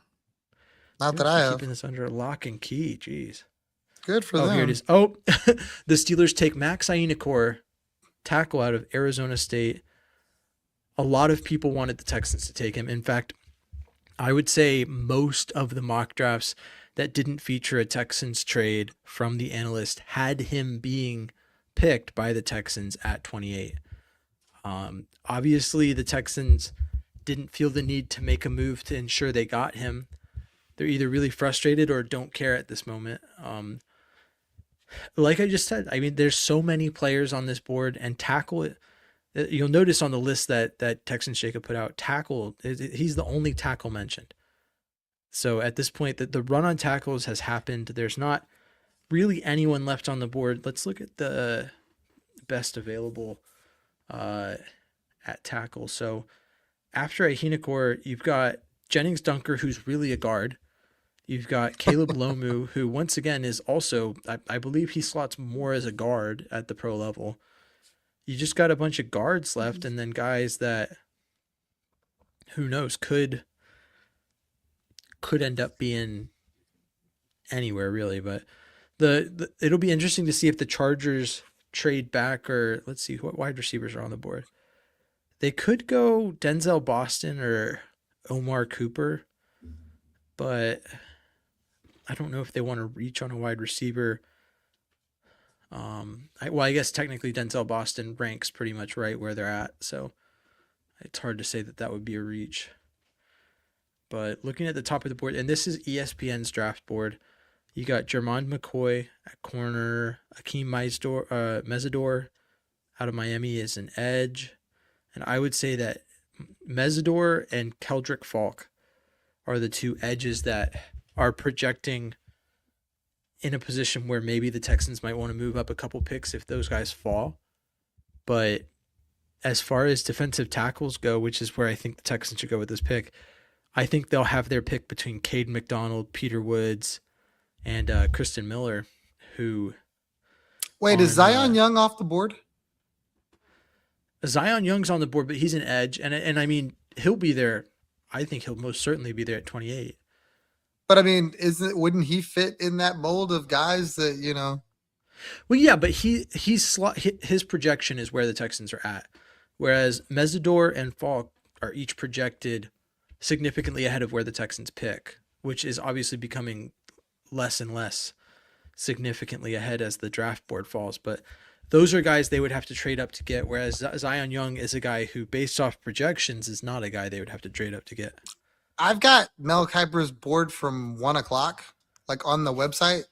Steelers that I have. keeping this under lock and key. Jeez. Good for them. Oh, here it is. Oh, the Steelers take Max Ianacor, tackle out of Arizona State. A lot of people wanted the Texans to take him. In fact, I would say most of the mock drafts that didn't feature a Texans trade from the analyst had him being picked by the Texans at 28. Obviously, the Texans didn't feel the need to make a move to ensure they got him. They're either really frustrated or don't care at this moment. Like I just said, I mean, there's so many players on this board, and tackle, you'll notice on the list that Texans Jacob put out, tackle, he's the only tackle mentioned. So at this point, the run on tackles has happened. There's not really anyone left on the board. Let's look at the best available at tackle. So after Ahinacor, you've got Jennings Dunker, who's really a guard. You've got Caleb Lomu, who once again is also, I believe he slots more as a guard at the pro level. You just got a bunch of guards left, and then guys that, who knows, could end up being anywhere really. But it'll be interesting to see if the Chargers trade back, or let's see what wide receivers are on the board. They could go Denzel Boston or Omar Cooper, but I don't know if they want to reach on a wide receiver. I guess technically Denzel Boston ranks pretty much right where they're at, so it's hard to say that would be a reach. But looking at the top of the board, and this is ESPN's draft board, you got Jermond McCoy at corner, Akeem Mesidor out of Miami is an edge, and I would say that Mesidor and Keldrick Falk are the two edges that are projecting in a position where maybe the Texans might want to move up a couple picks if those guys fall. But as far as defensive tackles go, which is where I think the Texans should go with this pick, I think they'll have their pick between Cade McDonald, Peter Woods, and Kristen Miller, who... Wait, is Zion Young off the board? Zion Young's on the board, but he's an edge. And I mean, he'll be there. I think he'll most certainly be there at 28. But I mean, wouldn't he fit in that mold of guys that, you know? Well, yeah, but his projection is where the Texans are at, whereas Mesidor and Falk are each projected significantly ahead of where the Texans pick, which is obviously becoming less and less significantly ahead as the draft board falls. But those are guys they would have to trade up to get, whereas Zion Young is a guy who, based off projections, is not a guy they would have to trade up to get. I've got Mel Kiper's board from 1:00, like on the website,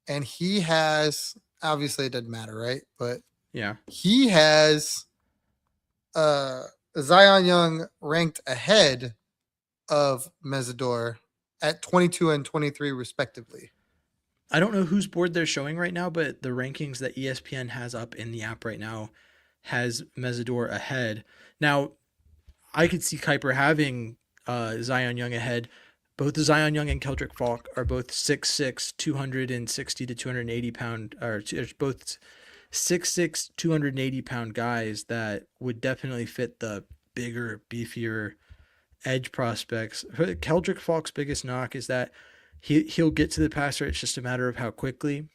and he has, obviously it doesn't matter, right? But yeah, he has Zion Young ranked ahead of Mesidor at 22 and 23 respectively. I don't know whose board they're showing right now, but the rankings that ESPN has up in the app right now has Mesidor ahead. Now, I could see Kiper having Zion Young ahead. Both Zion Young and Keldrick Falk are both 6'6", 260 to 280 pound, or both 6'6", 280 pound guys that would definitely fit the bigger, beefier edge prospects. Keldrick Falk's biggest knock is that he'll get to the passer. It's just a matter of how quickly.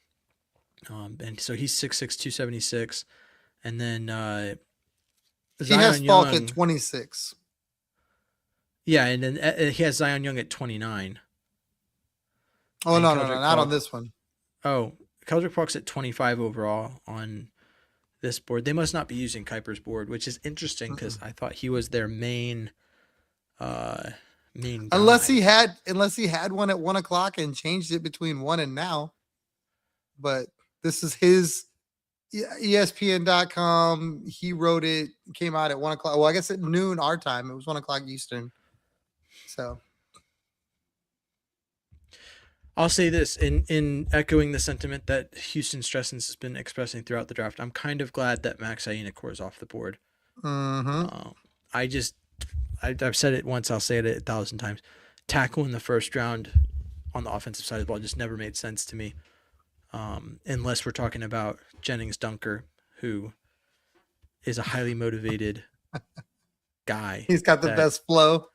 And so he's 6'6", 276. And then he has Falk at 26. Yeah, and then he has Zion Young at 29. Oh, no, not on this one. Oh, Keldrick Falk's at 25 overall on this board. They must not be using Kuiper's board, which is interesting because I thought he was their main guy. Unless he had one at 1:00 and changed it between 1 and now. But this is his ESPN.com. He wrote it, came out at 1:00. Well, I guess at noon our time. It was 1:00 Eastern. So I'll say this in echoing the sentiment that Houston Stressens has been expressing throughout the draft. I'm kind of glad that Max Iannacor is off the board. I've said it once. I'll say it 1,000 times. Tackle in the first round on the offensive side of the ball just never made sense to me. Unless we're talking about Jennings Dunker, who is a highly motivated guy. He's got the best flow.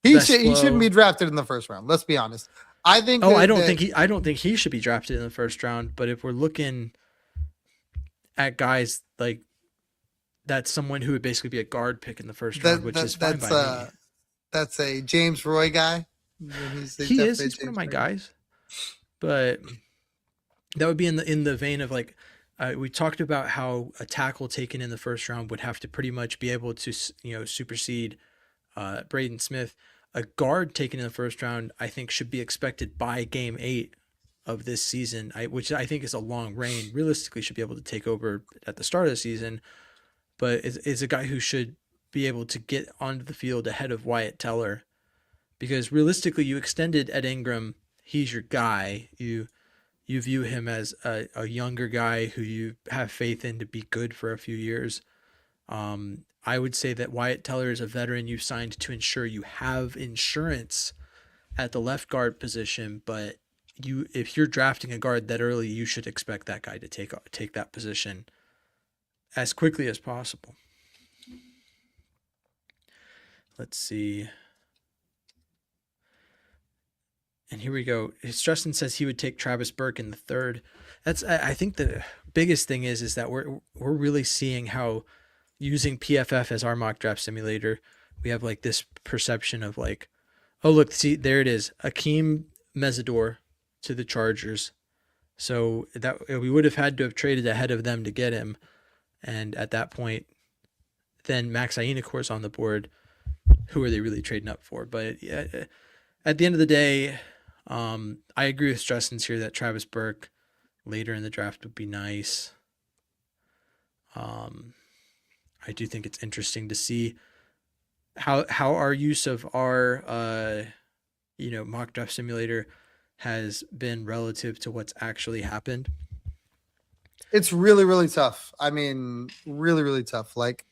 He shouldn't be drafted in the first round. Let's be honest. I think. I don't think he should be drafted in the first round. But if we're looking at guys like that's someone who would basically be a guard pick in the first round, which is fine by me. That's a James Roy guy. He's one of my guys, but that would be in the vein of like we talked about how a tackle taken in the first round would have to pretty much be able to supersede Braden Smith. A guard taken in the first round, I think, should be expected by game 8 of this season, which I think is a long reign. Realistically, should be able to take over at the start of the season, but is a guy who should be able to get onto the field ahead of Wyatt Teller, because realistically, you extended Ed Ingram. He's your guy. You view him as a younger guy who you have faith in to be good for a few years. I would say that Wyatt Teller is a veteran you've signed to ensure you have insurance at the left guard position, but if you're drafting a guard that early, you should expect that guy to take that position as quickly as possible. Let's see. And here we go. Stresson says he would take Travis Burke in the 3rd. I think the biggest thing is that we're really seeing how using PFF as our mock draft simulator, we have like this perception of like, oh look, see there it is, Akeem Mesidor to the Chargers. So that we would have had to have traded ahead of them to get him, and at that point, then Max Iannacor is on the board. Who are they really trading up for? But yeah, at the end of the day, I agree with Stressens here that Travis Burke later in the draft would be nice. I do think it's interesting to see how our use of our mock draft simulator has been relative to what's actually happened. It's really, really tough. I mean, really, really tough. Like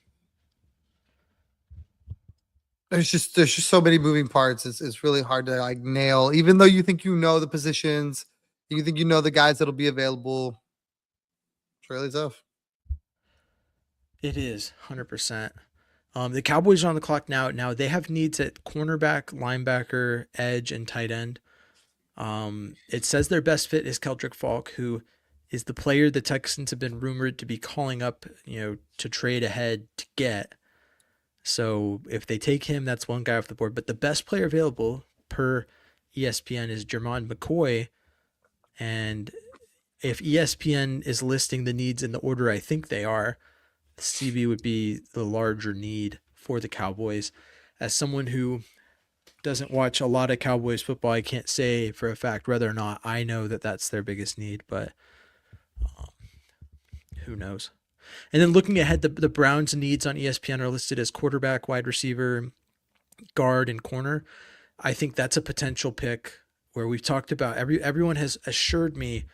there's just so many moving parts. It's really hard to like nail, even though you think you know the positions, you think you know the guys that'll be available. It's really tough. It is 100%. The Cowboys are on the clock now. Now they have needs at cornerback, linebacker, edge, and tight end. It says their best fit is Keldrick Falk, who is the player the Texans have been rumored to be calling up, to trade ahead to get. So if they take him, that's one guy off the board. But the best player available per ESPN is Jermon McCoy. And if ESPN is listing the needs in the order I think they are, CB would be the larger need for the Cowboys. As someone who doesn't watch a lot of Cowboys football, I can't say for a fact whether or not I know that that's their biggest need, but who knows? And then looking ahead, the Browns' needs on ESPN are listed as quarterback, wide receiver, guard, and corner. I think that's a potential pick where we've talked about everyone has assured me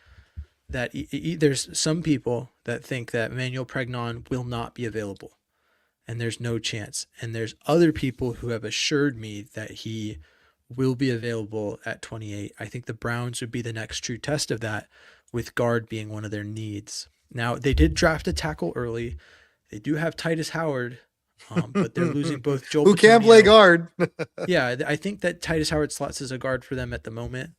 that there's some people that think that Emmanuel Pregnon will not be available, and there's no chance. And there's other people who have assured me that he will be available at 28. I think the Browns would be the next true test of that, with guard being one of their needs. Now, they did draft a tackle early. They do have Titus Howard, but they're losing both Joel who can't play guard. Yeah, I think that Titus Howard slots as a guard for them at the moment.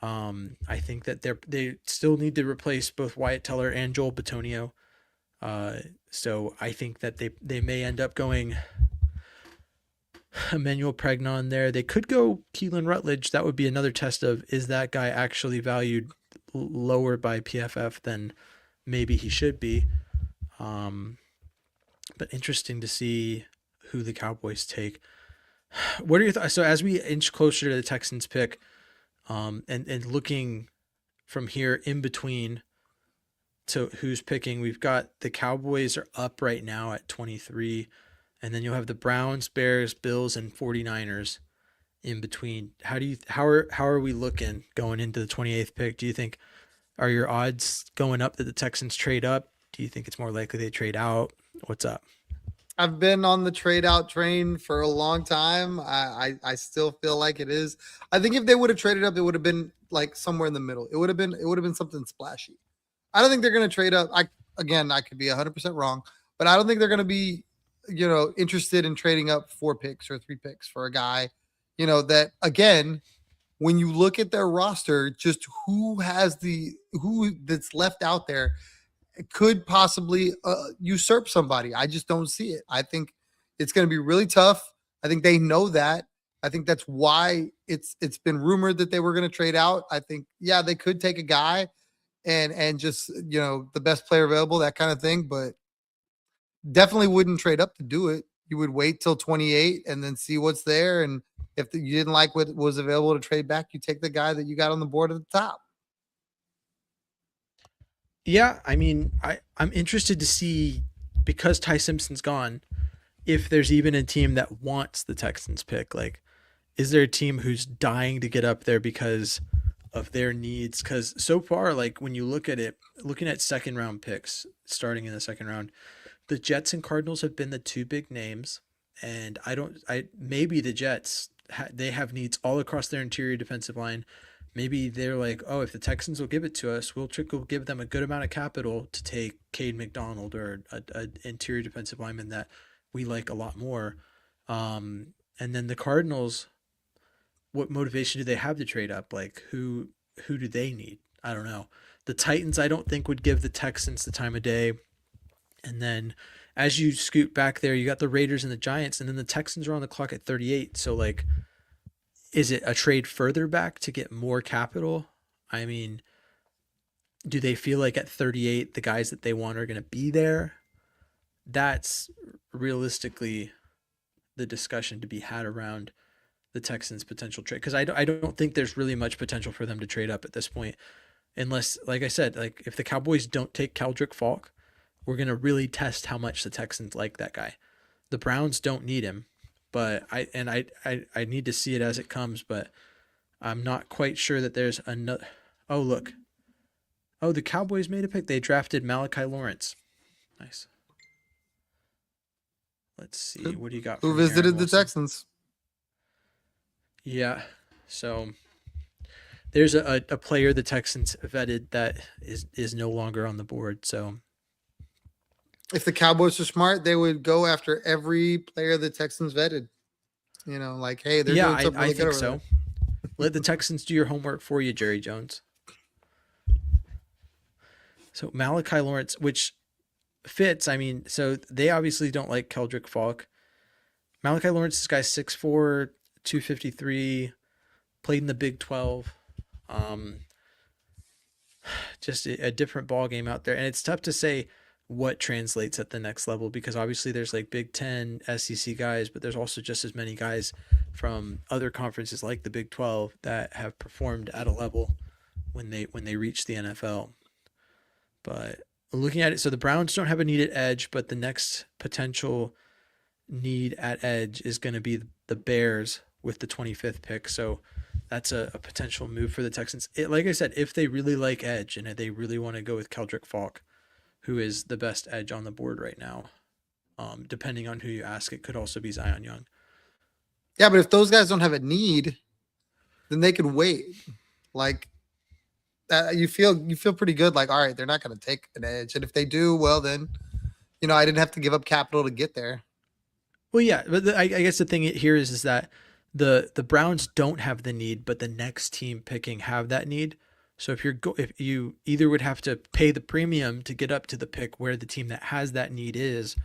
I think that they still need to replace both Wyatt Teller and Joel Bitonio. So I think that they may end up going Emmanuel Pregnon there. They could go Keelan Rutledge. That would be another test of, is that guy actually valued lower by PFF than maybe he should be? But interesting to see who the Cowboys take. What are your thoughts? So as we inch closer to the Texans pick, and looking from here in between to who's picking, we've got the Cowboys are up right now at 23, and then you'll have the Browns, Bears, Bills, and 49ers in between. How are we looking going into the 28th pick? Do you think, are your odds going up that the Texans trade up? Do you think it's more likely they trade out? What's up? I've been on the trade out train for a long time. I still feel like it is. I think if they would have traded up, it would have been like somewhere in the middle. It would have been something splashy. I don't think they're going to trade up. I could be 100% wrong, but I don't think they're going to be, interested in trading up 4 picks or 3 picks for a guy, that again, when you look at their roster, just who that's left out there could possibly usurp somebody. I just don't see it. I think it's going to be really tough. I think they know that. I think that's why it's been rumored that they were going to trade out. I think, yeah, they could take a guy and just, the best player available, that kind of thing, but definitely wouldn't trade up to do it. You would wait till 28 and then see what's there. And if you didn't like what was available to trade back, you take the guy that you got on the board at the top. Yeah, I mean, I'm interested to see, because Ty Simpson's gone, if there's even a team that wants the Texans pick. Like, is there a team who's dying to get up there because of their needs? Because so far, like when you look at it, looking at second round picks starting in the second round, the Jets and Cardinals have been the two big names, and maybe the Jets they have needs all across their interior defensive line. Maybe they're like, oh, if the Texans will give it to us, we'll give them a good amount of capital to take Cade McDonald or a interior defensive lineman that we like a lot more. And then the Cardinals, what motivation do they have to trade up? Like who do they need? I don't know. The Titans, I don't think would give the Texans the time of day. And then as you scoot back there, you got the Raiders and the Giants, and then the Texans are on the clock at 38. So like, is it a trade further back to get more capital? I mean, do they feel like at 38, the guys that they want are going to be there? That's realistically the discussion to be had around the Texans' potential trade. Because I don't think there's really much potential for them to trade up at this point. Unless, like I said, like if the Cowboys don't take Keldrick Falk, we're going to really test how much the Texans like that guy. The Browns don't need him. But I need to see it as it comes, but I'm not quite sure that there's another. Oh, look. Oh, the Cowboys made a pick. They drafted Malachi Lawrence. Nice. Let's see. What do you got? Who visited the Texans? Yeah. So there's a player the Texans vetted that is no longer on the board. So if the Cowboys are smart, they would go after every player the Texans vetted. Like, hey, they're doing something really good over there. Let the Texans do your homework for you, Jerry Jones. So Malachi Lawrence, which fits. I mean, so they obviously don't like Keldrick Falk. Malachi Lawrence, this guy's 6'4", 253, played in the Big 12. Just a different ball game out there. And it's tough to say what translates at the next level, because obviously there's like Big 10 SEC guys, but there's also just as many guys from other conferences like the Big 12 that have performed at a level when they reach the NFL. But looking at it, so the Browns don't have a need at edge, but the next potential need at edge is going to be the Bears with the 25th pick. So that's a potential move for the Texans. Like I said, if they really like edge and they really want to go with Keldrick Falk, who is the best edge on the board right now. Depending on who you ask, it could also be Zion Young. Yeah, but if those guys don't have a need, then they can wait. Like, you feel pretty good. Like, all right, they're not going to take an edge, and if they do, well, then I didn't have to give up capital to get there. Well, yeah, but I guess the thing here is that the Browns don't have the need, but the next team picking have that need. So if you either would have to pay the premium to get up to the pick where the team that has that need is,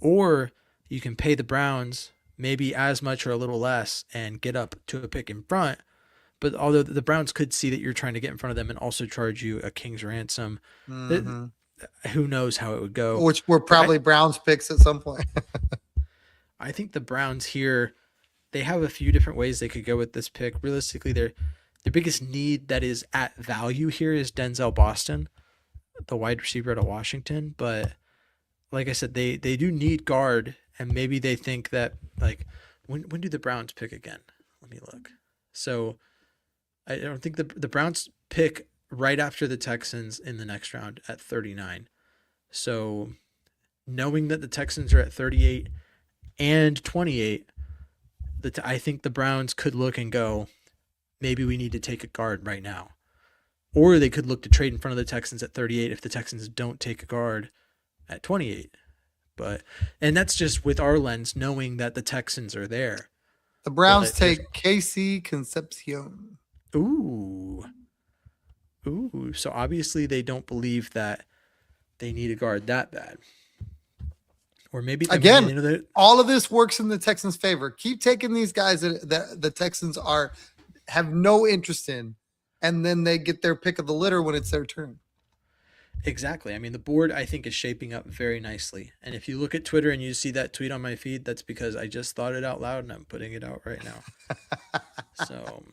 or you can pay the Browns maybe as much or a little less and get up to a pick in front. But although the Browns could see that you're trying to get in front of them and also charge you a king's ransom, who knows how it would go. Which were But probably Browns picks at some point. I think the Browns here, they have a few different ways they could go with this pick. Realistically, their biggest need that is at value here is Denzel Boston, the wide receiver out of Washington. But like I said, they do need guard, and maybe they think that like when do the Browns pick again? Let me look. So I don't think the Browns pick right after the Texans in the next round at 39. So knowing that the Texans are at 38 and 28, I think the Browns could look and go, maybe we need to take a guard right now. Or they could look to trade in front of the Texans at 38 if the Texans don't take a guard at 28. And that's just with our lens, knowing that the Texans are there. The Browns take Casey Concepcion. Ooh. So obviously they don't believe that they need a guard that bad. Or maybe again, all of this works in the Texans' favor. Keep taking these guys that the Texans have no interest in, and then they get their pick of the litter when it's their turn. Exactly. I mean, the board, I think, is shaping up very nicely. And if you look at Twitter and you see that tweet on my feed, that's because I just thought it out loud and I'm putting it out right now. So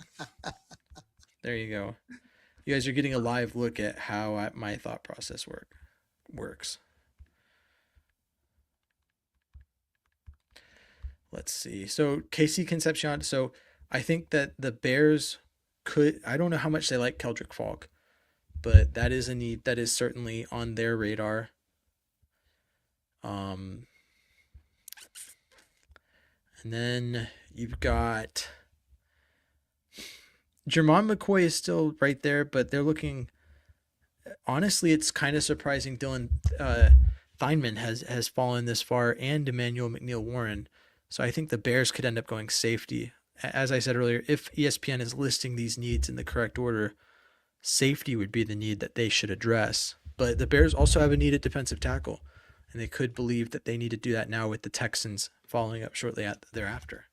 there you go. You guys are getting a live look at how my thought process works. Let's see. So Casey Concepcion. So I think that the Bears I don't know how much they like Keldrick Falk, but that is a need that is certainly on their radar. And then you've got Jermon McCoy is still right there, but they're looking. Honestly, it's kind of surprising Dylan Theinman has fallen this far, and Emmanuel McNeil-Warren. So I think the Bears could end up going safety. As I said earlier, if ESPN is listing these needs in the correct order, safety would be the need that they should address. But the Bears also have a need at defensive tackle, and they could believe that they need to do that now with the Texans following up shortly thereafter.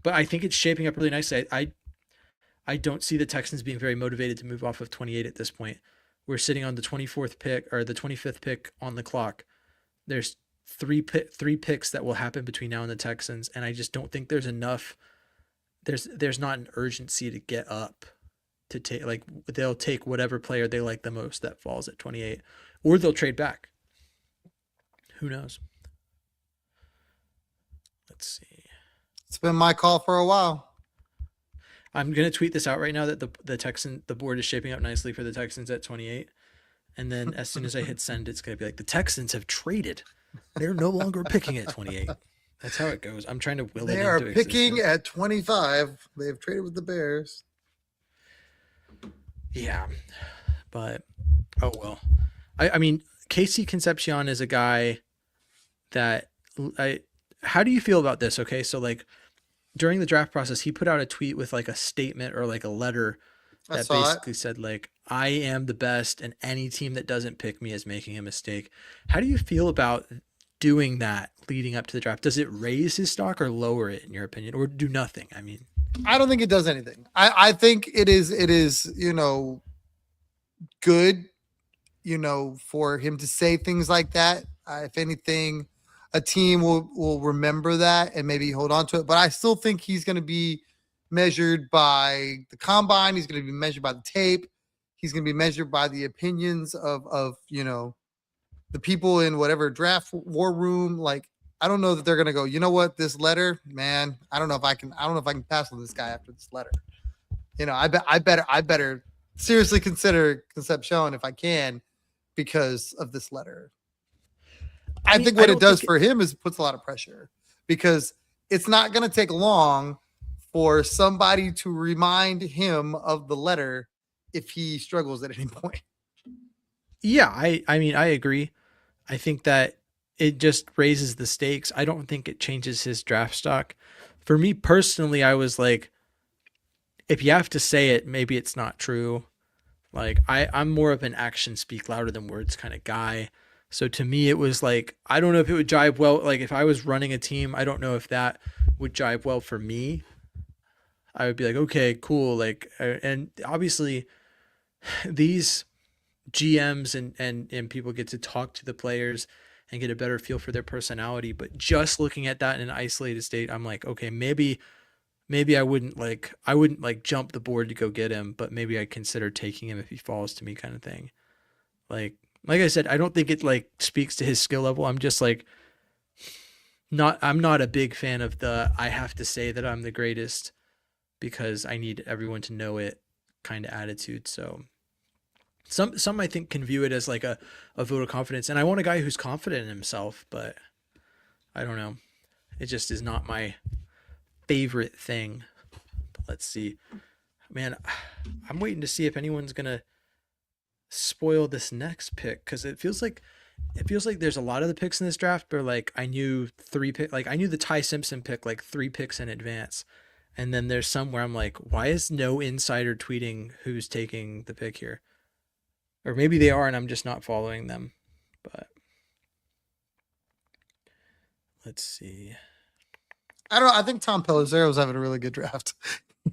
But I think it's shaping up really nicely. I don't see the Texans being very motivated to move off of 28 at this point. We're sitting on the 24th pick or the 25th pick on the clock. There's three picks that will happen between now and the Texans, and I just don't think there's enough. There's not an urgency to get up to take, like, they'll take whatever player they like the most that falls at 28, or they'll trade back. Who knows? Let's see. It's been my call for a while. I'm gonna tweet this out right now that the board is shaping up nicely for the Texans at 28, and then as soon as I hit send, it's gonna be like the Texans have traded. They're no longer picking at 28. That's how it goes. I'm trying to will it into existence. They are picking at 25. They've traded with the Bears. Yeah, but oh well. I mean, Casey Concepcion is a guy that how do you feel about this? Okay, so like during the draft process, he put out a tweet with like a statement or like a letter that basically said like, I am the best and any team that doesn't pick me is making a mistake. How do you feel about doing that leading up to the draft? Does it raise his stock or lower it in your opinion, or do nothing? I mean, I don't think it does anything. I think it is, good, for him to say things like that. If anything, a team will remember that and maybe hold on to it. But I still think he's going to be measured by the combine. He's going to be measured by the tape. He's going to be measured by the opinions of the people in whatever draft war room. Like, I don't know that they're going to go, you know what, this letter, man, I don't know if I can pass on this guy after this letter. I better seriously consider Concepcion if I can because of this letter. I think what it does for him is it puts a lot of pressure because it's not going to take long for somebody to remind him of the letter if he struggles at any point. Yeah, I mean, I agree. I think that it just raises the stakes. I don't think it changes his draft stock. For me personally, I was like, if you have to say it, maybe it's not true. Like I'm more of an actions speak louder than words kind of guy. So to me, it was like, I don't know if it would jive well. Like if I was running a team, I don't know if that would jive well for me. I would be like, okay, cool. Like, and obviously these GMs and people get to talk to the players and get a better feel for their personality. But just looking at that in an isolated state, I'm like, okay, maybe I wouldn't like jump the board to go get him, but maybe I'd consider taking him if he falls to me, kind of thing. Like I said, I don't think it like speaks to his skill level. I'm just like I'm not a big fan of the I have to say that I'm the greatest because I need everyone to know it kind of attitude. So some I think can view it as like a vote of confidence. And I want a guy who's confident in himself, but I don't know. It just is not my favorite thing. But let's see. Man, I'm waiting to see if anyone's gonna spoil this next pick, because it feels like there's a lot of the picks in this draft where like I knew the Ty Simpson pick like 3 picks in advance. And then there's some where I'm like, why is no insider tweeting who's taking the pick here? Or maybe they are and I'm just not following them. But let's see. I don't know. I think Tom Pelissero having a really good draft.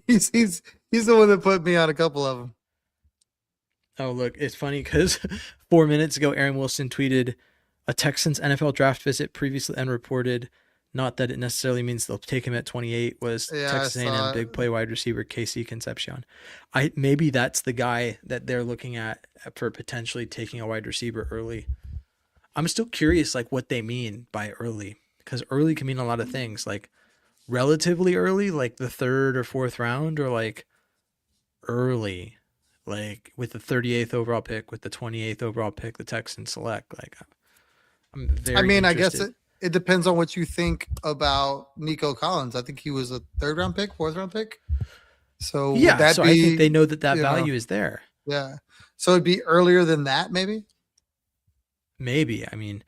he's the one that put me on a couple of them. Oh, look, it's funny because 4 minutes ago, Aaron Wilson tweeted a Texans NFL draft visit previously unreported. Not that it necessarily means they'll take him at 28 was Texas A&M big play wide receiver Casey Concepcion. Maybe that's the guy that they're looking at for potentially taking a wide receiver early. I'm still curious like what they mean by early, because early can mean a lot of things, like relatively early, like the 3rd or 4th round, or like early, like with the 38th overall pick, with the 28th overall pick, the Texans select. Like I'm very interested. I guess it depends on what you think about Nico Collins. I think he was a 3rd round pick, 4th round pick. So yeah, I think they know that value is there. Yeah. So it'd be earlier than that, maybe? Maybe. I mean,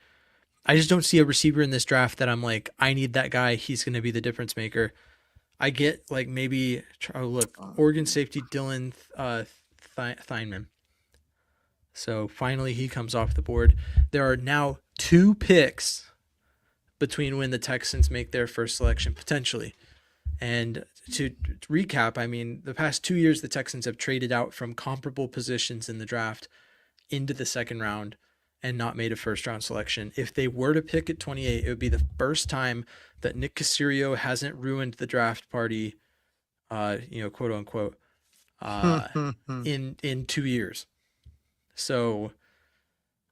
I just don't see a receiver in this draft that I'm like, I need that guy. He's going to be the difference maker. I get like maybe, Oregon safety Dylan Theinman. So finally he comes off the board. There are now 2 picks between when the Texans make their first selection, potentially. And to recap, I mean, the past 2 years, the Texans have traded out from comparable positions in the draft into the 2nd round and not made a first round selection. If they were to pick at 28, it would be the first time that Nick Caserio hasn't ruined the draft party, quote unquote, in 2 years. So,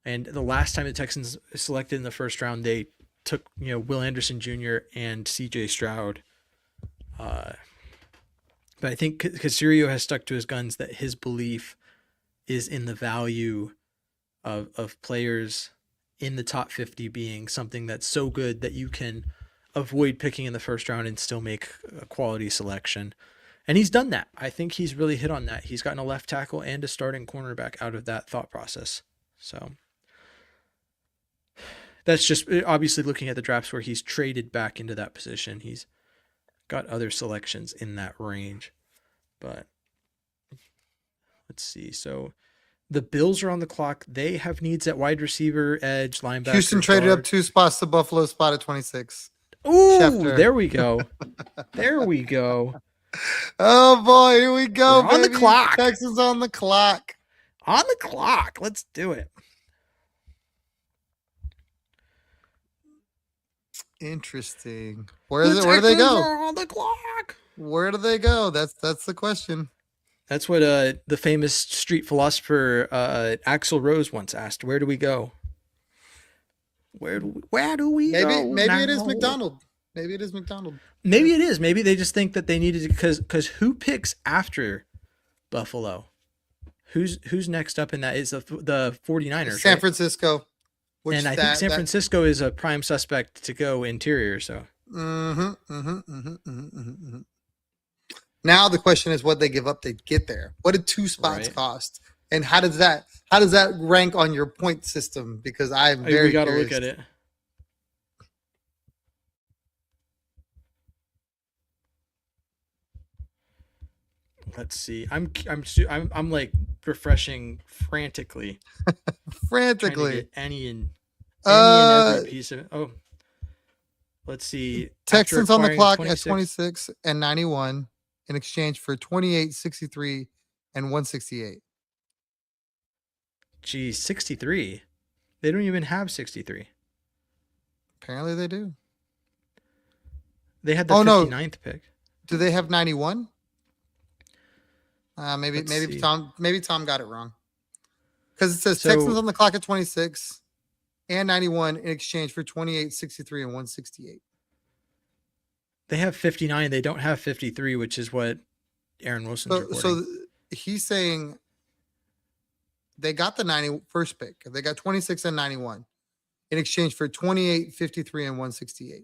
and the last time the Texans selected in the first round, they took, Will Anderson Jr. and CJ Stroud. But I think Caserio has stuck to his guns that his belief is in the value of players in the top 50 being something that's so good that you can avoid picking in the first round and still make a quality selection. And he's done that. I think he's really hit on that. He's gotten a left tackle and a starting cornerback out of that thought process. So that's just obviously looking at the drafts where he's traded back into that position. He's got other selections in that range. But let's see. So the Bills are on the clock. They have needs at wide receiver, edge, linebacker. Houston traded up 2 spots to Buffalo, spot at 26. Ooh, Schefter. There we go. There we go. Oh boy, here we go. On the clock. Texas on the clock. On the clock. Let's do it. Interesting. Where do they go? On the clock. Where do they go? That's the question. That's what the famous street philosopher Axl Rose once asked. Where do we go? Where do we go? Maybe it is McDonald. Maybe it is McDonald. Maybe it is. Maybe they just think that they needed to, because who picks after Buffalo? Who's next up in that? Is the 49ers, San Francisco. And I think San Francisco is a prime suspect to go interior. So. Now the question is what they give up to get there. What did 2 spots cost? And how does that rank on your point system? Because I'm very we got to curious. look at it. Let's see. I'm like refreshing frantically. Frantically. Any and every piece of it. Oh. Let's see. Texans on the clock at 26 and 91 in exchange for 28, 63, and 168. Geez, 63. They don't even have 63. Apparently they do. They had the Oh, no. 59th pick. Do they have 91? Let's Maybe see. Tom got it wrong. Because it says So- Texans on the clock at 26 and 91 in exchange for 28, 63, and 168. They have 59. They don't have 53, which is what Aaron Wilson's reporting. So he's saying they got the 91st pick. They got 26 and 91 in exchange for 28, 53, and 168.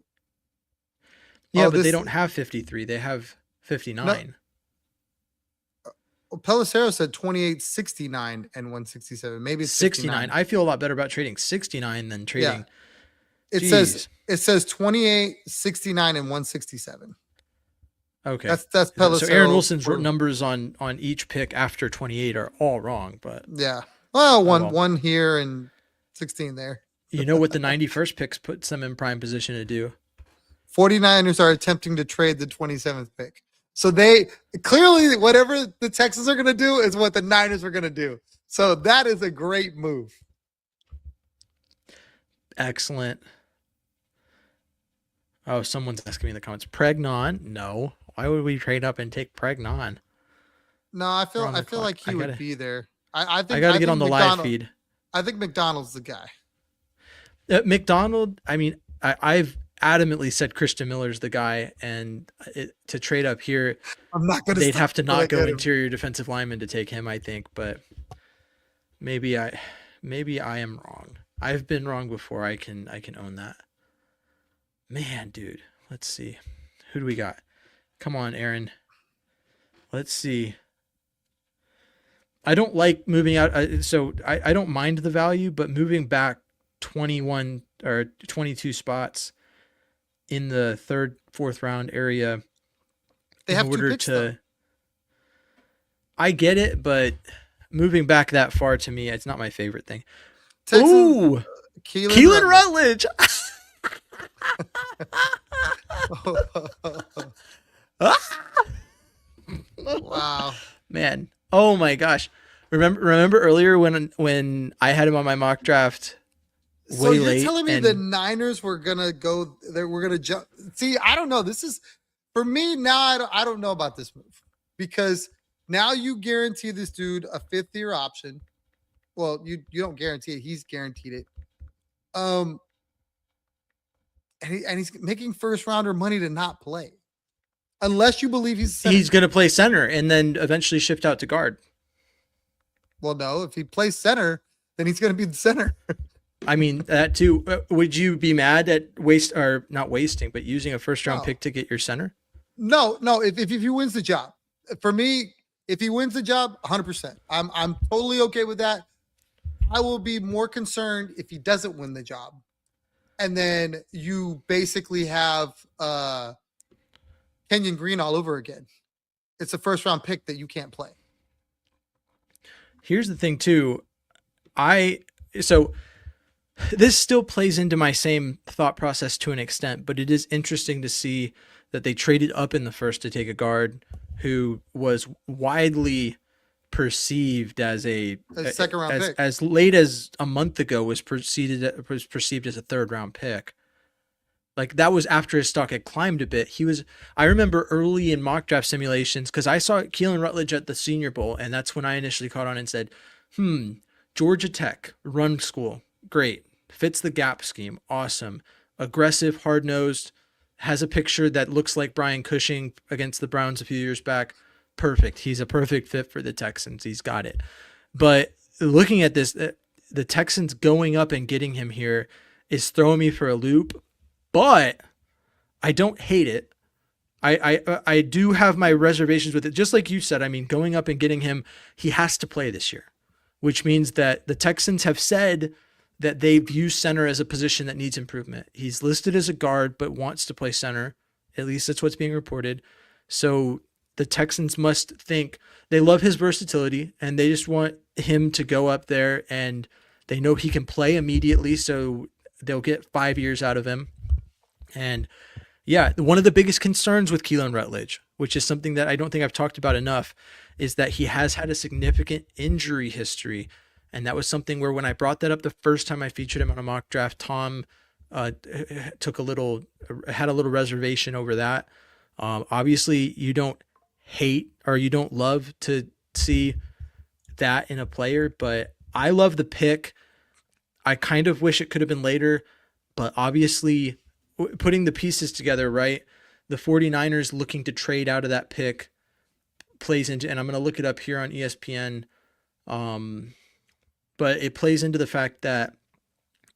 Yeah, Oh, but they this- don't have 53. They have 59. Well, Pelissero said 28, 69, and 167. Maybe it's 69. 59. I feel a lot better about trading 69 than trading. It Jeez. says 28, 69, and 167. Okay. That's Pelissero. So Aaron Wilson's numbers on each pick after 28 are all wrong, but Yeah. Well, well. one here and 16 there. you know what the 91st picks puts them in prime position to do. 49ers are attempting to trade the 27th pick. So they clearly, whatever the Texans are going to do is what the Niners are going to do. So that is a great move. Excellent. Oh, someone's asking me in the comments. Pregnon? No. Why would we trade up and take Pregnon? No, I feel on the clock. like he I would gotta- be there. I think I got to get think on the live McDonald- feed. I think McDonald's the guy. McDonald, I mean, I've adamantly said Christian Miller's the guy, and to trade up here, I'm not going to. they'd have to not go interior defensive lineman to take him, I think, but maybe I am wrong. I've been wrong before. I can own that. Man, dude, let's see. Who do we got? Come on, Aaron. Let's see. I don't like moving out, so I don't mind the value, but moving back 21 or 22 spots in the third, fourth round area. They have two picks, though. I get it, but moving back that far to me, it's not my favorite thing. Texans, Ooh, Keelan Rutledge. Wow. Man. Oh my gosh. Remember earlier when I had him on my mock draft So way you're late telling me and- the Niners were gonna go there? We're gonna jump. See, I don't know. This is for me now. I don't know about this move because now you guarantee this dude a 5th-year option. Well, you don't guarantee it. He's guaranteed it. And he's making first rounder money to not play, unless you believe he's he's going to play center and then eventually shift out to guard. Well, no. If he plays center, then he's going to be the center. I mean, that too. Would you be mad at not wasting, but using a first round No. pick to get your center? No. If he wins the job, for me, if he wins the job, 100%. I'm totally okay with that. I will be more concerned if he doesn't win the job, and then you basically have Kenyon Green all over again. It's a first round pick that you can't play. Here's the thing too. So this still plays into my same thought process to an extent, but it is interesting to see that they traded up in the first to take a guard who was widely perceived as a second round pick. as late as a month ago was perceived as a third round pick. Like that was after his stock had climbed a bit. I remember early in mock draft simulations, because I saw Keelan Rutledge at the Senior Bowl, and that's when I initially caught on and said, Georgia Tech, run school, great. Fits the gap scheme, awesome. Aggressive, hard-nosed, has a picture that looks like Brian Cushing against the Browns a few years back. Perfect. He's a perfect fit for the Texans. He's got it. But looking at this, the Texans going up and getting him here is throwing me for a loop. But I don't hate it. I do have my reservations with it. Just like you said, I mean, going up and getting him, he has to play this year, which means that the Texans have said that they view center as a position that needs improvement. He's listed as a guard, but wants to play center. At least that's what's being reported. So the Texans must think they love his versatility and they just want him to go up there, and they know he can play immediately. So they'll get 5 years out of him. And yeah, one of the biggest concerns with Keelan Rutledge, which is something that I don't think I've talked about enough, is that he has had a significant injury history And that was something where when I brought that up the first time I featured him on a mock draft, Tom had a little reservation over that. Obviously, you don't hate or you don't love to see that in a player, but I love the pick. I kind of wish it could have been later, but obviously putting the pieces together, right? The 49ers looking to trade out of that pick plays into, and I'm going to look it up here on ESPN. But it plays into the fact that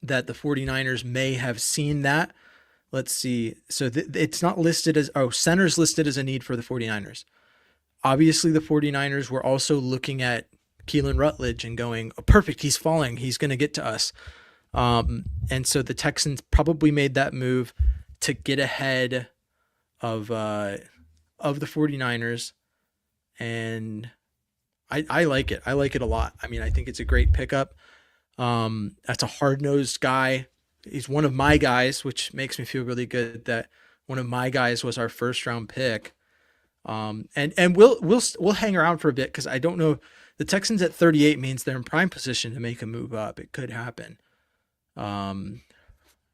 the 49ers may have seen that. Let's see. So it's not listed as, center's listed as a need for the 49ers. Obviously, the 49ers were also looking at Keelan Rutledge and going, oh, perfect, he's falling. He's going to get to us. And so the Texans probably made that move to get ahead of the 49ers. And I like it. I like it a lot. I mean, I think it's a great pickup. That's a hard-nosed guy. He's one of my guys, which makes me feel really good that one of my guys was our first-round pick. And we'll hang around for a bit because I don't know. The Texans at 38 means they're in prime position to make a move up. It could happen.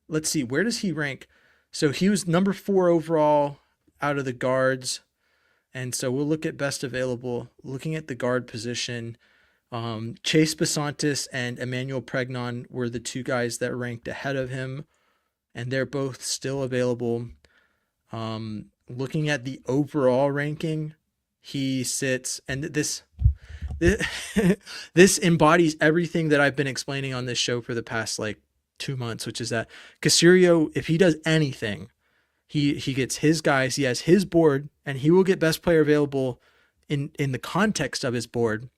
Let's see. Where does he rank? So he was number 4 overall out of the guards. And so we'll look at best available, looking at the guard position. Chase Besantis and Emmanuel Pregnon were the 2 guys that ranked ahead of him, and they're both still available. Looking at the overall ranking, he sits, and this embodies everything that I've been explaining on this show for the past 2 months, which is that Casirio, if he does anything, he gets his guys, he has his board, and he will get best player available in the context of his board.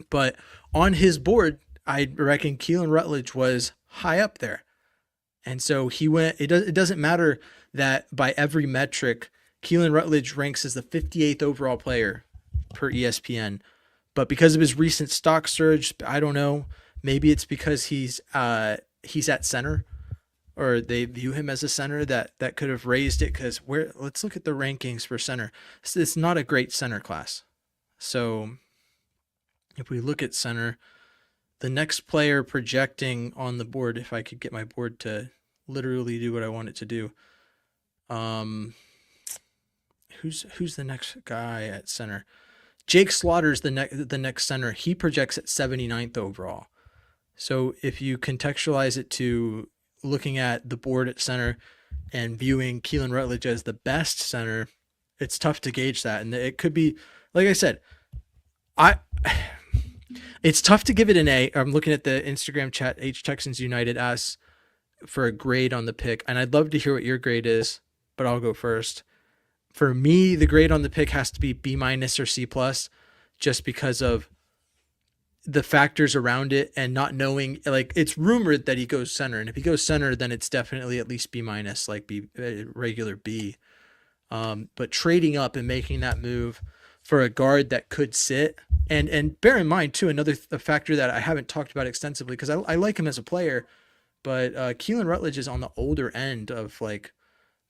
But on his board, I reckon Keelan Rutledge was high up there. And so he went, it doesn't matter that by every metric, Keelan Rutledge ranks as the 58th overall player per ESPN. But because of his recent stock surge, I don't know, maybe it's because he's at center, or they view him as a center that could have raised it. Because let's look at the rankings for center. It's not a great center class. So if we look at center, the next player projecting on the board, if I could get my board to literally do what I want it to do, who's the next guy at center? Jake Slaughter's the next center. He projects at 79th overall. So if you contextualize it to looking at the board at center and viewing Keelan Rutledge as the best center, it's tough to gauge that. And it could be, like I said, it's tough to give it an A. I'm looking at the Instagram chat. H Texans United asks for a grade on the pick, and I'd love to hear what your grade is, but I'll go first. For me, the grade on the pick has to be B- or C+, just because of the factors around it and not knowing. It's rumored that he goes center, and if he goes center, then it's definitely at least B-, B, regular B. But trading up and making that move for a guard that could sit, and bear in mind too, a factor that I haven't talked about extensively because I like him as a player, but Keelan Rutledge is on the older end of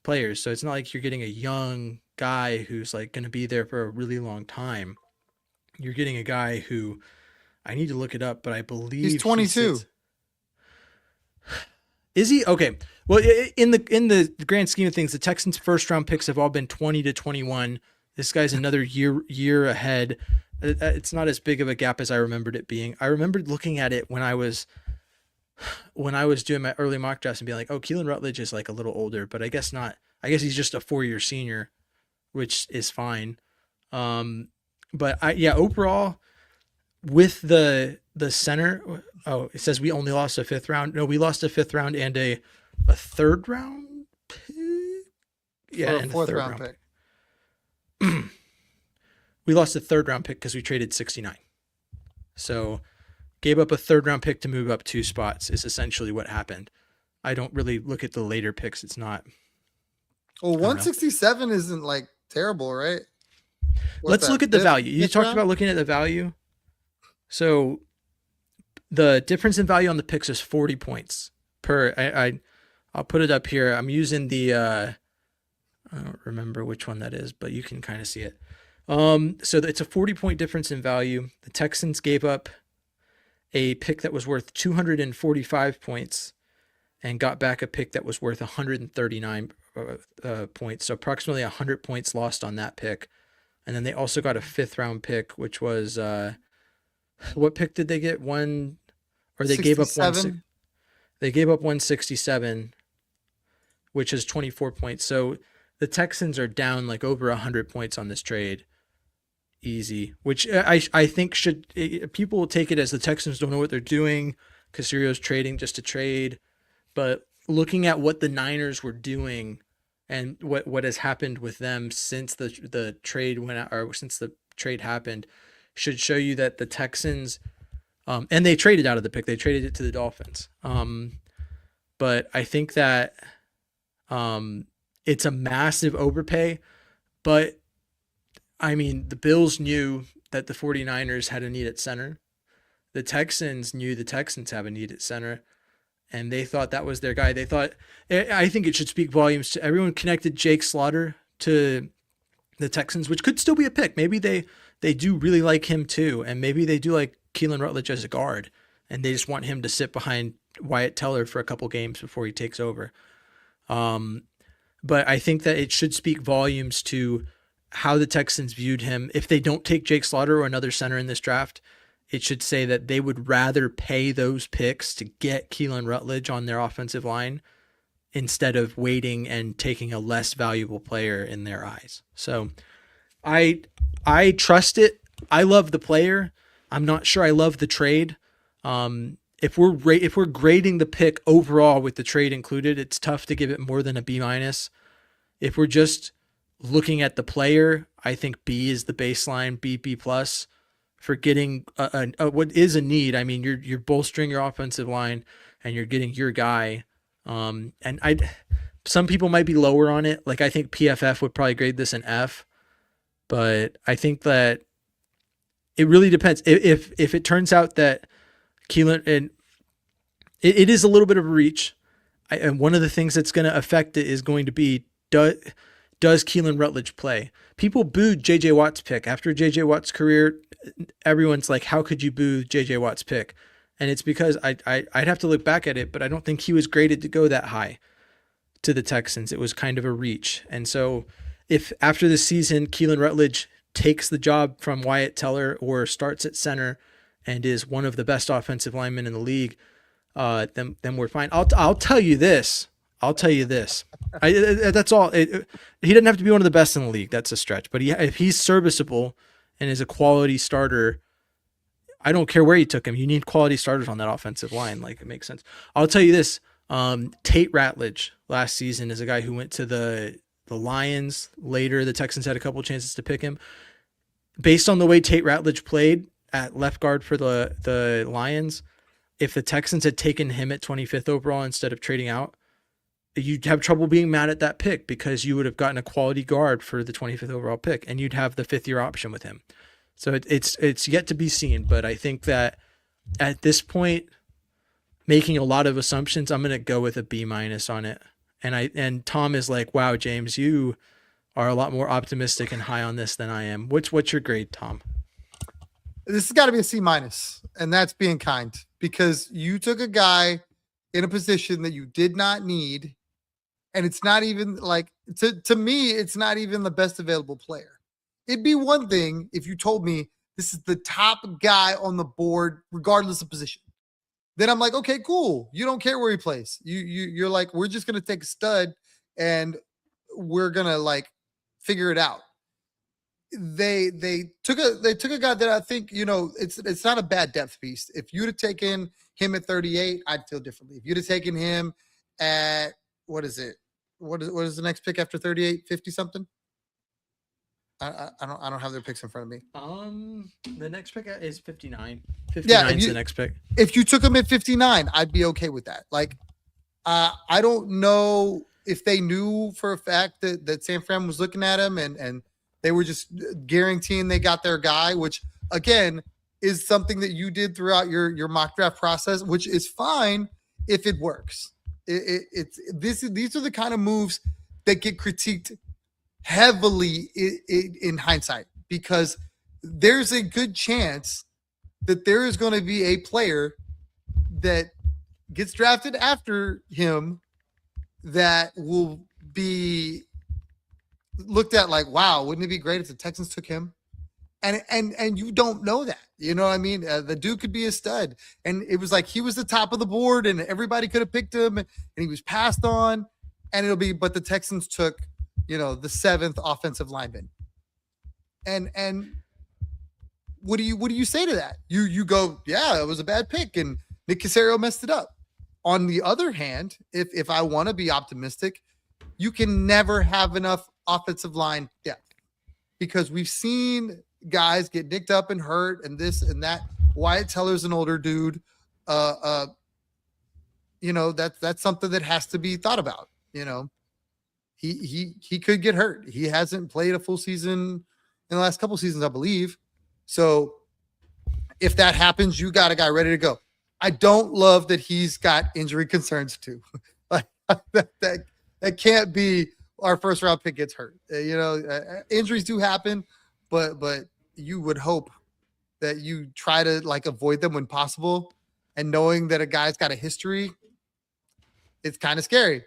players, so it's not like you're getting a young guy who's going to be there for a really long time. You're getting a guy who, I need to look it up, but I believe he's 22. Is he? Okay. Well, in the grand scheme of things, the Texans' first round picks have all been 20 to 21. This guy's another year ahead. It's not as big of a gap as I remembered it being. I remembered looking at it when I was doing my early mock drafts and being like, oh, Keelan Rutledge is a little older, but I guess not. I guess he's just a 4-year senior, which is fine. But overall, with the center, it says we only lost a 5th round. No, we lost a 5th round and a 3rd round pick. Yeah, and a 4th round pick. We lost a 3rd round pick because we traded 69. So gave up a 3rd round pick to move up 2 spots is essentially what happened. I don't really look at the later picks. It's not. Well, 167 isn't terrible, right? Let's look at the value. You talked about looking at the value. So the difference in value on the picks is 40 points per. I'll put it up here. I'm using the. I don't remember which one that is, but you can kind of see it. So it's a 40-point difference in value. The Texans gave up a pick that was worth 245 points and got back a pick that was worth 139 points. So approximately 100 points lost on that pick. And then they also got a 5th round pick, which was what pick did they get? They gave up 167, which is 24 points. So the Texans are down like over 100 points on this trade. Easy, which I think people will take it as the Texans don't know what they're doing. Casirio's trading just to trade. But looking at what the Niners were doing and what has happened with them since the trade went out, or since the trade happened, should show you that the Texans, and they traded out of the pick. They traded it to the Dolphins. But I think that it's a massive overpay. But I mean, the Bills knew that the 49ers had a need at center. The Texans knew the Texans have a need at center. And they thought that was their guy. They thought, I think it should speak volumes to everyone connected Jake Slaughter to the Texans, which could still be a pick. Maybe they do really like him too. And maybe they do like Keelan Rutledge as a guard. And they just want him to sit behind Wyatt Teller for a couple games before he takes over. But I think that it should speak volumes to how the Texans viewed him. If they don't take Jake Slaughter or another center in this draft, it should say that they would rather pay those picks to get Keelan Rutledge on their offensive line instead of waiting and taking a less valuable player in their eyes. So I trust it. I love the player. I'm not sure I love the trade. If we're grading the pick overall with the trade included, it's tough to give it more than a B-. If we're just looking at the player, I think B is the baseline, B+. For getting what is a need. I mean, you're bolstering your offensive line and you're getting your guy. And some people might be lower on it. Like I think PFF would probably grade this an F, but I think that it really depends. If it turns out that Keelan, and it is a little bit of a reach, and one of the things that's going to affect it is going to be does Keelan Rutledge play? People booed J.J. Watt's pick after J.J. Watt's career. Everyone's like, how could you boo J.J. Watt's pick? And it's because I'd have to look back at it, but I don't think he was graded to go that high to the Texans. It was kind of a reach. And so if after the season, Keelan Rutledge takes the job from Wyatt Teller or starts at center and is one of the best offensive linemen in the league, then we're fine. I'll tell you this. That's all. He doesn't have to be one of the best in the league. That's a stretch. But if he's serviceable and is a quality starter, I don't care where you took him. You need quality starters on that offensive line. Like, it makes sense. I'll tell you this. Tate Ratledge last season is a guy who went to the Lions later. The Texans had a couple chances to pick him. Based on the way Tate Ratledge played at left guard for the Lions, if the Texans had taken him at 25th overall instead of trading out, you'd have trouble being mad at that pick because you would have gotten a quality guard for the 25th overall pick and you'd have the 5th-year option with him. So it's yet to be seen, but I think that at this point, making a lot of assumptions, I'm going to go with a B- on it. And Tom is like, wow, James, you are a lot more optimistic and high on this than I am. What's your grade, Tom? This has got to be a C-, and that's being kind, because you took a guy in a position that you did not need, and it's not even like, to me, it's not even the best available player. It'd be one thing if you told me this is the top guy on the board, regardless of position. Then I'm like, okay, cool. You don't care where he plays. You're like, we're just gonna take a stud and we're gonna like figure it out. They took a guy that I think, it's not a bad depth piece. If you'd have taken him at 38, I'd feel differently. If you'd have taken him at, what is it? What is the next pick after 38? 50 something? I don't have their picks in front of me. The next pick is 59. 59 Yeah, is the next pick. If you took him at 59, I'd be okay with that. Like, I don't know if they knew for a fact that San Fran was looking at him and they were just guaranteeing they got their guy, which again is something that you did throughout your mock draft process, which is fine if it works. These are the kind of moves that get critiqued heavily in hindsight, because there's a good chance that there is going to be a player that gets drafted after him that will be looked at like, wow, wouldn't it be great if the Texans took him? And you don't know that, you know what I mean? The dude could be a stud, and it was like he was the top of the board, and everybody could have picked him, and he was passed on, and but the Texans took, the 7th offensive lineman, and what do you say to that? You go, yeah, it was a bad pick, and Nick Caserio messed it up. On the other hand, if I want to be optimistic, you can never have enough offensive line depth, because we've seen guys get nicked up and hurt and this and that. Wyatt Teller's an older dude. That's something that has to be thought about. He could get hurt. He hasn't played a full season in the last couple seasons, I believe. So if that happens, you got a guy ready to go. I don't love that he's got injury concerns too. Like that can't be our first round pick gets hurt. Injuries do happen, but you would hope that you try to like avoid them when possible. And knowing that a guy's got a history, it's kind of scary.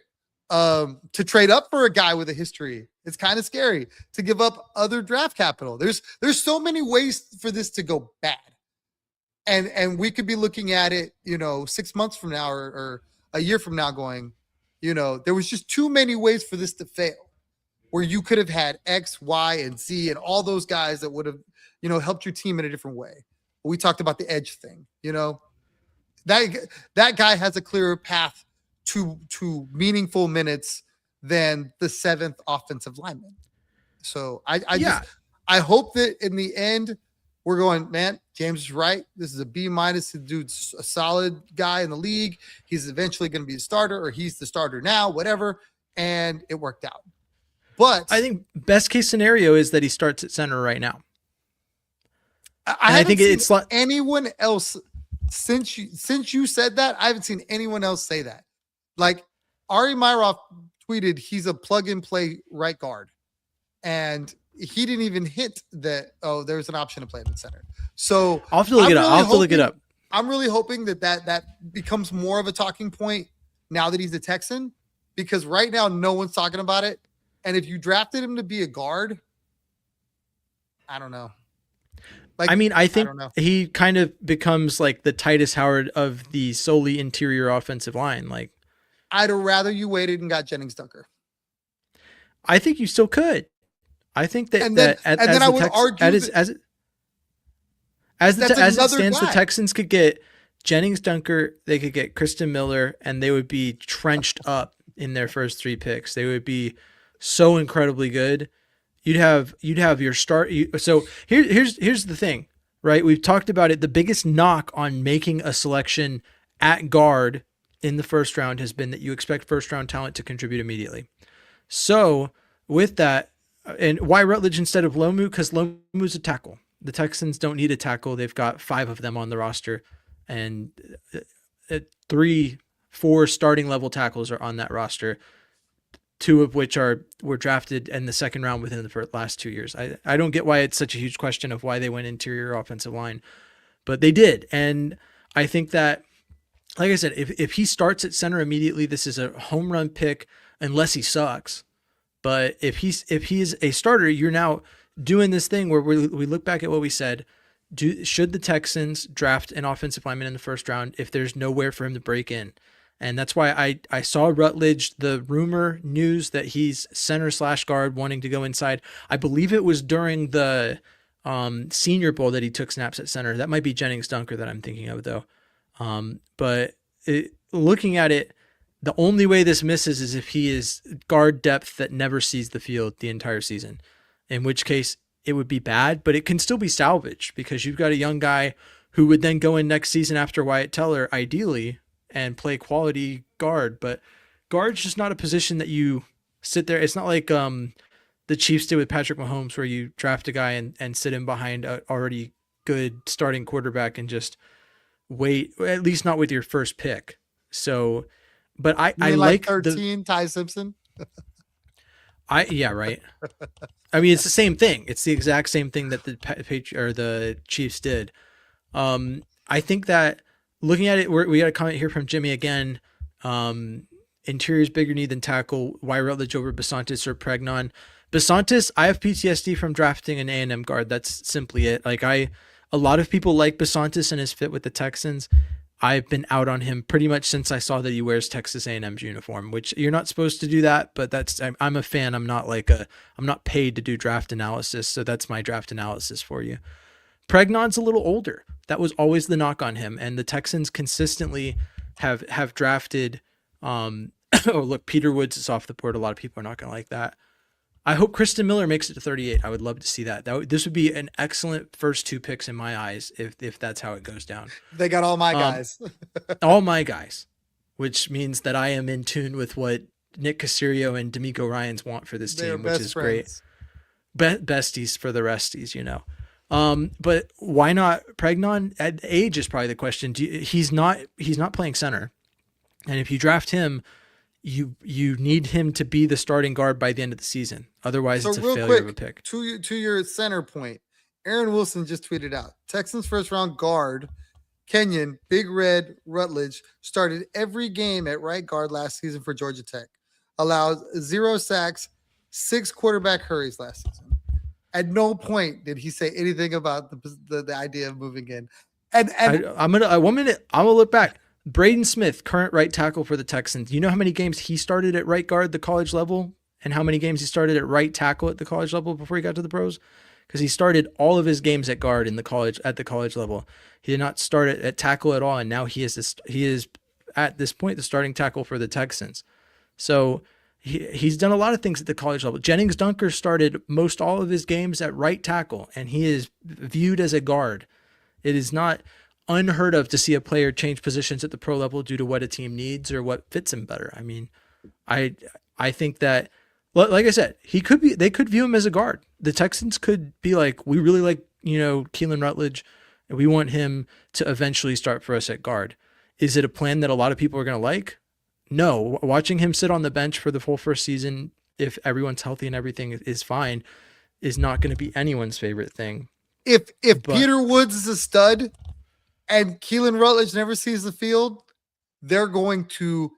To trade up for a guy with a history, it's kind of scary. To give up other draft capital, there's so many ways for this to go bad. And we could be looking at it, 6 months from now or a year from now going, there was just too many ways for this to fail, where you could have had X, Y, and Z and all those guys that would have, helped your team in a different way. We talked about the edge thing, that guy has a clearer path to meaningful minutes than the 7th offensive lineman. So I hope that in the end we're going, man, James is right. This is a B-. The dude's a solid guy in the league. He's eventually going to be a starter, or he's the starter now, whatever. And it worked out. But I think best case scenario is that he starts at center right now. I think it's like anyone else since you said that. I haven't seen anyone else say that. Like Ari Myroff tweeted, he's a plug and play right guard, and he didn't even hint that there's an option to play at center. So I'll have to look it up. I'll have to look it up. I'm really hoping that becomes more of a talking point now that he's a Texan, because right now no one's talking about it. And if you drafted him to be a guard, I don't know. I think he kind of becomes like the Titus Howard of the solely interior offensive line. Like, I'd rather you waited and got Jennings Dunker. I think you still could. I think that as it stands, the Texans could get Jennings Dunker, they could get Kristen Miller, and they would be trenched up in their first 3 picks. They would be so incredibly good. You'd have your start. So here's the thing, right? We've talked about it. The biggest knock on making a selection at guard in the first round has been that you expect first round talent to contribute immediately. So with that, and why Rutledge instead of Lomu? Because Lomu's a tackle. The Texans don't need a tackle. They've got 5 of them on the roster, and 3-4 starting level tackles are on that roster. 2 of which were drafted in the second round within the last 2 years. I don't get why it's such a huge question of why they went interior offensive line, but they did. And I think that, like I said, if he starts at center immediately, this is a home run pick unless he sucks. But if he's a starter, you're now doing this thing where we look back at what we said. Should the Texans draft an offensive lineman in the first round if there's nowhere for him to break in? And that's why I saw Rutledge, the rumor news that he's center/guard wanting to go inside. I believe it was during the Senior Bowl that he took snaps at center. That might be Jennings Dunker that I'm thinking of, though. But looking at it, the only way this misses is if he is guard depth that never sees the field the entire season, in which case it would be bad, but it can still be salvaged because you've got a young guy who would then go in next season after Wyatt Teller, ideally, and play quality guard. But guard's just not a position that you sit there. It's not like the Chiefs did with Patrick Mahomes, where you draft a guy and sit him behind a already good starting quarterback and just wait, at least not with your first pick. So, but I like 13 Ty Simpson. Yeah, right. I mean, it's the same thing. It's the exact same thing that the Chiefs did. I think that looking at it, we got a comment here from Jimmy again. Interior's bigger need than tackle. Why Rutledge over Basantis or Pregnon? Basantis, I have PTSD from drafting an A&M guard. That's simply it. Like a lot of people like Basantis and his fit with the Texans. I've been out on him pretty much since I saw that he wears Texas A&M's uniform, which you're not supposed to do that, but I'm a fan. I'm not paid to do draft analysis. So that's my draft analysis for you. Pregnon's a little older. That was always the knock on him. And the Texans consistently have drafted, oh, look, Peter Woods is off the board. A lot of people are not going to like that. I hope Kristen Miller makes it to 38. I would love to see that. This would be an excellent first 2 picks in my eyes if that's how it goes down. They got all my guys. All my guys, which means that I am in tune with what Nick Caserio and D'Amico Ryans want for this team, which is friends. Great. Besties for the resties, you know. But why not Pregnon? At age is probably the question. He's not playing center, and if you draft him, you need him to be the starting guard by the end of the season. Otherwise, it's a failure of a pick. To your center point, Aaron Wilson just tweeted out, Texans first round guard, Kenyon, Big Red Rutledge, started every game at right guard last season for Georgia Tech. Allowed 0 sacks, 6 quarterback hurries last season. At no point did he say anything about the idea of moving in. And I'm gonna look back. Braden Smith, current right tackle for the Texans. You know how many games he started at right guard at the college level and how many games he started at right tackle at the college level before he got to the pros? Because he started all of his games at guard at the college level. He did not start at tackle at all, and now he is at this point the starting tackle for the Texans. So he's done a lot of things at the college level. Jennings Dunker started most all of his games at right tackle, and he is viewed as a guard. It is not unheard of to see a player change positions at the pro level due to what a team needs or what fits him better. I mean, I think that, like I said, they could view him as a guard. The Texans could be like, we really like, Keelan Rutledge, and we want him to eventually start for us at guard. Is it a plan that a lot of people are going to like? No. Watching him sit on the bench for the full first season, if everyone's healthy and everything is fine, is not going to be anyone's favorite thing. If Peter Woods is a stud and Keelan Rutledge never sees the field, they're going to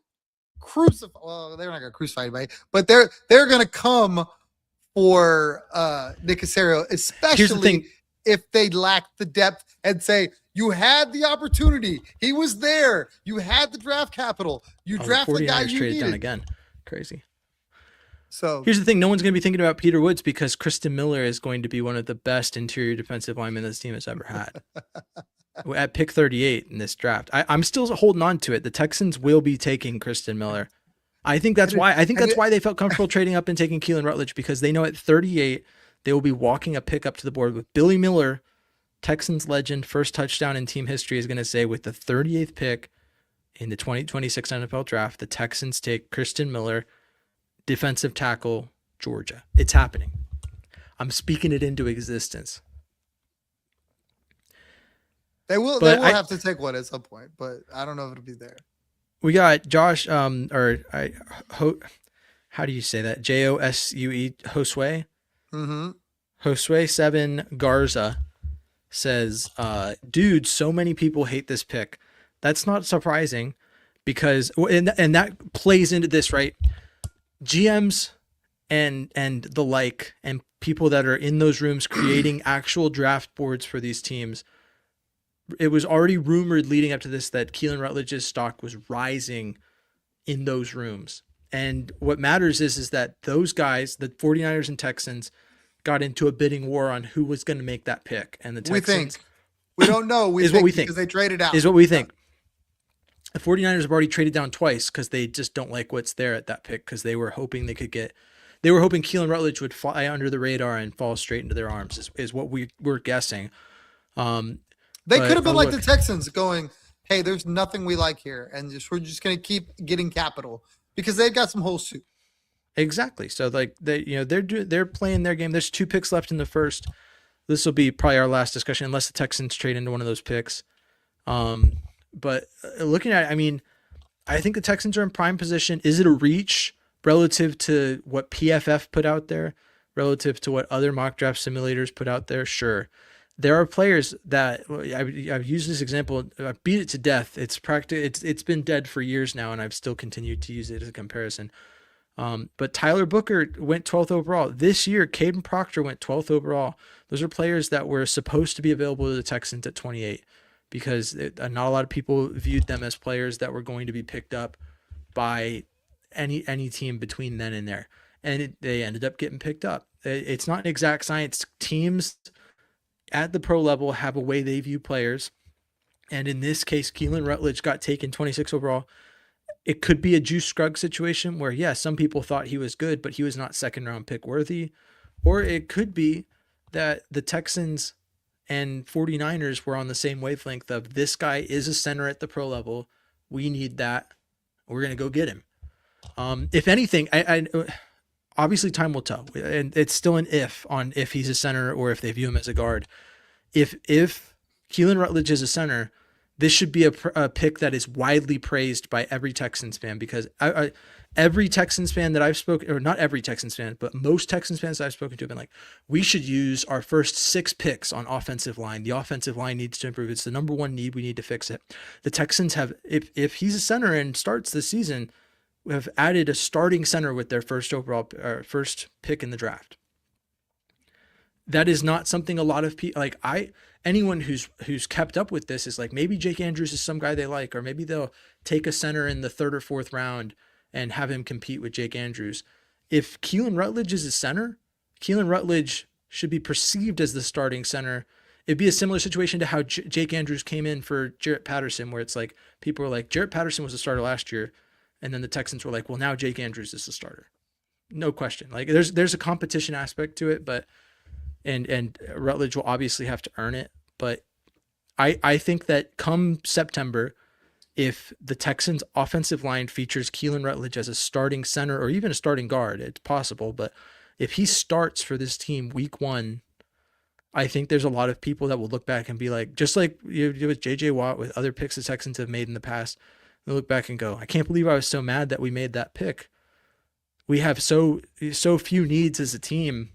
crucify. Well, they're not going to crucify anybody, but they're going to come for Nick Caserio, especially if they lack the depth and say, you had the opportunity. He was there. You had the draft capital. You drafted the guy you needed. Down again. Crazy. So here's the thing. No one's going to be thinking about Peter Woods because Kristen Miller is going to be one of the best interior defensive linemen this team has ever had. At pick 38 in this draft. I'm still holding on to it. The Texans will be taking Kristen Miller. I think that's why they felt comfortable trading up and taking Keelan Rutledge, because they know at 38 they will be walking a pick up to the board with Billy Miller, Texans legend, first touchdown in team history, is going to say with the 38th pick in the 2026 NFL draft, the Texans take Kristen Miller, defensive tackle, Georgia. It's happening. I'm speaking it into existence. They will have to take one at some point, but I don't know if it'll be there. We got Josh, how do you say that? Josue, Josue? Mm-hmm. Josue 7 Garza says, dude, so many people hate this pick. That's not surprising because, and that plays into this, right? GMs and the like, and people that are in those rooms creating actual draft boards for these teams. It was already rumored leading up to this that Keelan Rutledge's stock was rising in those rooms. And what matters is that those guys, the 49ers and Texans, got into a bidding war on who was going to make that pick. And the Texans, we don't know. We think because they traded out. Is what we think. The 49ers have already traded down twice because they just don't like what's there at that pick, because they were hoping Keelan Rutledge would fly under the radar and fall straight into their arms is what we were guessing. They could have been like the Texans going, hey, there's nothing we like here, and we're just going to keep getting capital, because they've got some holes too. Exactly. So like they're playing their game. There's 2 picks left in the first. This will be probably our last discussion unless the Texans trade into one of those picks. But looking at it, I mean, I think the Texans are in prime position. Is it a reach relative to what PFF put out there, relative to what other mock draft simulators put out there? Sure. there are players that I've used this example. I beat it to death. It's been dead for years now, and I've still continued to use it as a comparison. But Tyler Booker went 12th overall this year. Caden Proctor went 12th overall. Those are players that were supposed to be available to the Texans at 28 because not a lot of people viewed them as players that were going to be picked up by any team between then and there. And they ended up getting picked up. It's not an exact science. Teams at the pro level have a way they view players. And in this case, Keelan Rutledge got taken 26 overall. It could be a Juice Scruggs situation where, yeah, some people thought he was good, but he was not second round pick worthy. Or it could be that the Texans and 49ers were on the same wavelength of this guy is a center at the pro level. We need that. We're going to go get him. If anything, I obviously time will tell. And it's still an if on if he's a center or if they view him as a guard. If Keelan Rutledge is a center, this should be a pick that is widely praised by every Texans fan because every Texans fan that I've spoken, or not every Texans fan, but most Texans fans that I've spoken to have been like, we should use our first 6 picks on offensive line. The offensive line needs to improve. It's the number one need. We need to fix it. The Texans have, if he's a center and starts this season, have added a starting center with their first pick in the draft. That is not something a lot of people anyone who's kept up with this is like, maybe Jake Andrews is some guy they like, or maybe they'll take a center in the 3rd or 4th round and have him compete with Jake Andrews. If Keelan Rutledge is a center, Keelan Rutledge should be perceived as the starting center. It'd be a similar situation to how Jake Andrews came in for Jarrett Patterson, where it's like, people were like, Jarrett Patterson was a starter last year. And then the Texans were like, well, now Jake Andrews is the starter. No question. Like there's a competition aspect to it, but and Rutledge will obviously have to earn it. But I think that come September, if the Texans offensive line features Keelan Rutledge as a starting center or even a starting guard, it's possible. But if he starts for this team week 1, I think there's a lot of people that will look back and be like, just like you do with JJ Watt, with other picks the Texans have made in the past, they'll look back and go, I can't believe I was so mad that we made that pick. We have so few needs as a team,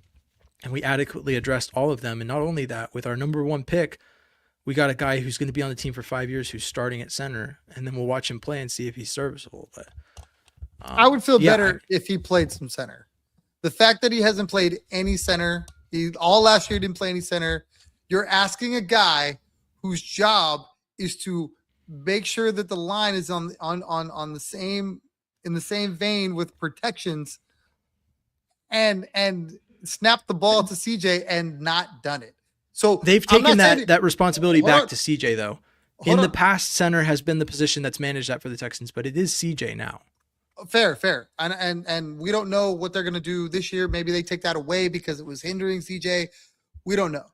and we adequately addressed all of them. And not only that, with our number 1 pick, we got a guy who's going to be on the team for 5 years who's starting at center, and then we'll watch him play and see if he's serviceable. But I would feel better if he played some center. The fact that he hasn't played any center, all last year didn't play any center. You're asking a guy whose job is to make sure that the line is on the same, in the same vein with protections, and snap the ball to CJ and not done it. So they've taken that responsibility back to CJ though. In the past, center has been the position that's managed that for the Texans, but it is CJ now. Fair. And we don't know what they're going to do this year. Maybe they take that away because it was hindering CJ. We don't know.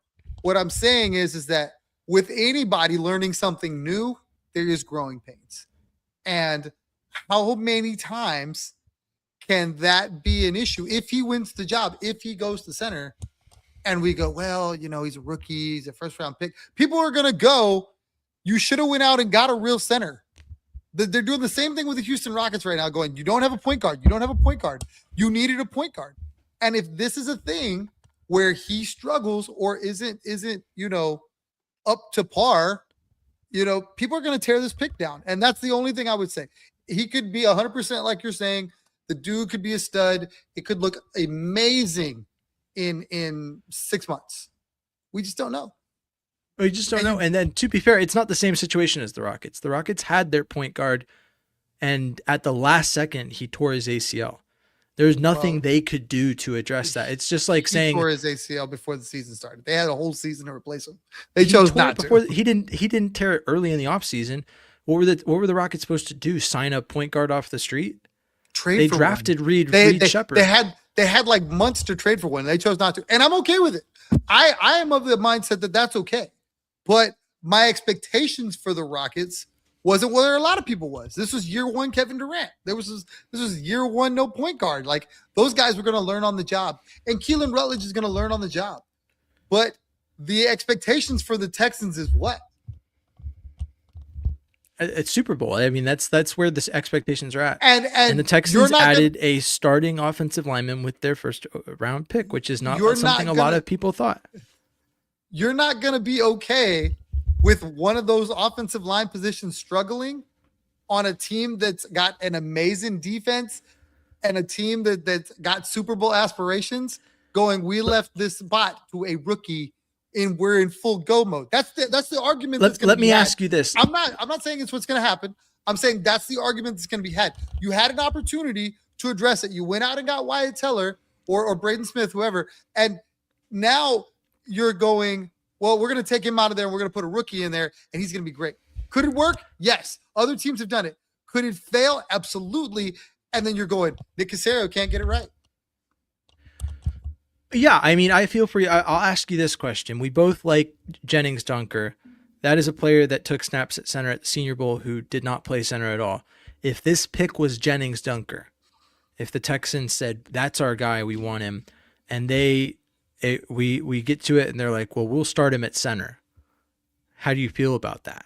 What I'm saying is that with anybody learning something new, there is growing pains. And how many times can that be an issue? If he wins the job, if he goes to center and we go, well, he's a rookie, he's a 1st round pick. People are going to go, you should have went out and got a real center. They're doing the same thing with the Houston Rockets right now, going, you don't have a point guard. You don't have a point guard. You needed a point guard. And if this is a thing where he struggles or isn't, up to par, people are going to tear this pick down. And that's the only thing I would say. He could be 100% like you're saying. The dude could be a stud. It could look amazing in 6 months. We just don't know. We just don't know. And then to be fair, it's not the same situation as the Rockets. The Rockets had their point guard, and at the last second, he tore his ACL. There's nothing they could do to address that. It's just like saying he tore his ACL before the season started. They had a whole season to replace him. They chose not to. He didn't tear it early in the offseason. What were the Rockets supposed to do? Sign a point guard off the street? They drafted Reed Shepard. They had like months to trade for one. They chose not to. And I'm okay with it. I am of the mindset that that's okay. But my expectations for the Rockets wasn't where a lot of people was. This was year 1 Kevin Durant. This was year 1 no point guard. Like, those guys were going to learn on the job. And Keelan Rutledge is going to learn on the job. But the expectations for the Texans is what? It's Super Bowl. I mean, that's where the expectations are at. And the Texans added a starting offensive lineman with their 1st round pick, which is not something a lot of people thought. you're not going to be okay with one of those offensive line positions struggling on a team that's got an amazing defense and a team that's got Super Bowl aspirations going, we left this spot to a rookie and we're in full go mode. That's the argument that's going to be Let me had. ask you this. I'm not saying it's what's going to happen. I'm saying that's the argument that's going to be had. You had an opportunity to address it. You went out and got Wyatt Teller or Braden Smith, whoever, and now you're going, well, we're going to take him out of there and we're going to put a rookie in there and he's going to be great. Could it work? Yes. Other teams have done it. Could it fail? Absolutely. And then you're going, Nick Caserio can't get it right. Yeah, I mean, I feel for you. I'll ask you this question. We both like Jennings Dunker. That is a player that took snaps at center at the Senior Bowl who did not play center at all. If this pick was Jennings Dunker, if the Texans said, that's our guy, we want him, and we get to it and they're like, well, we'll start him at center. How do you feel about that?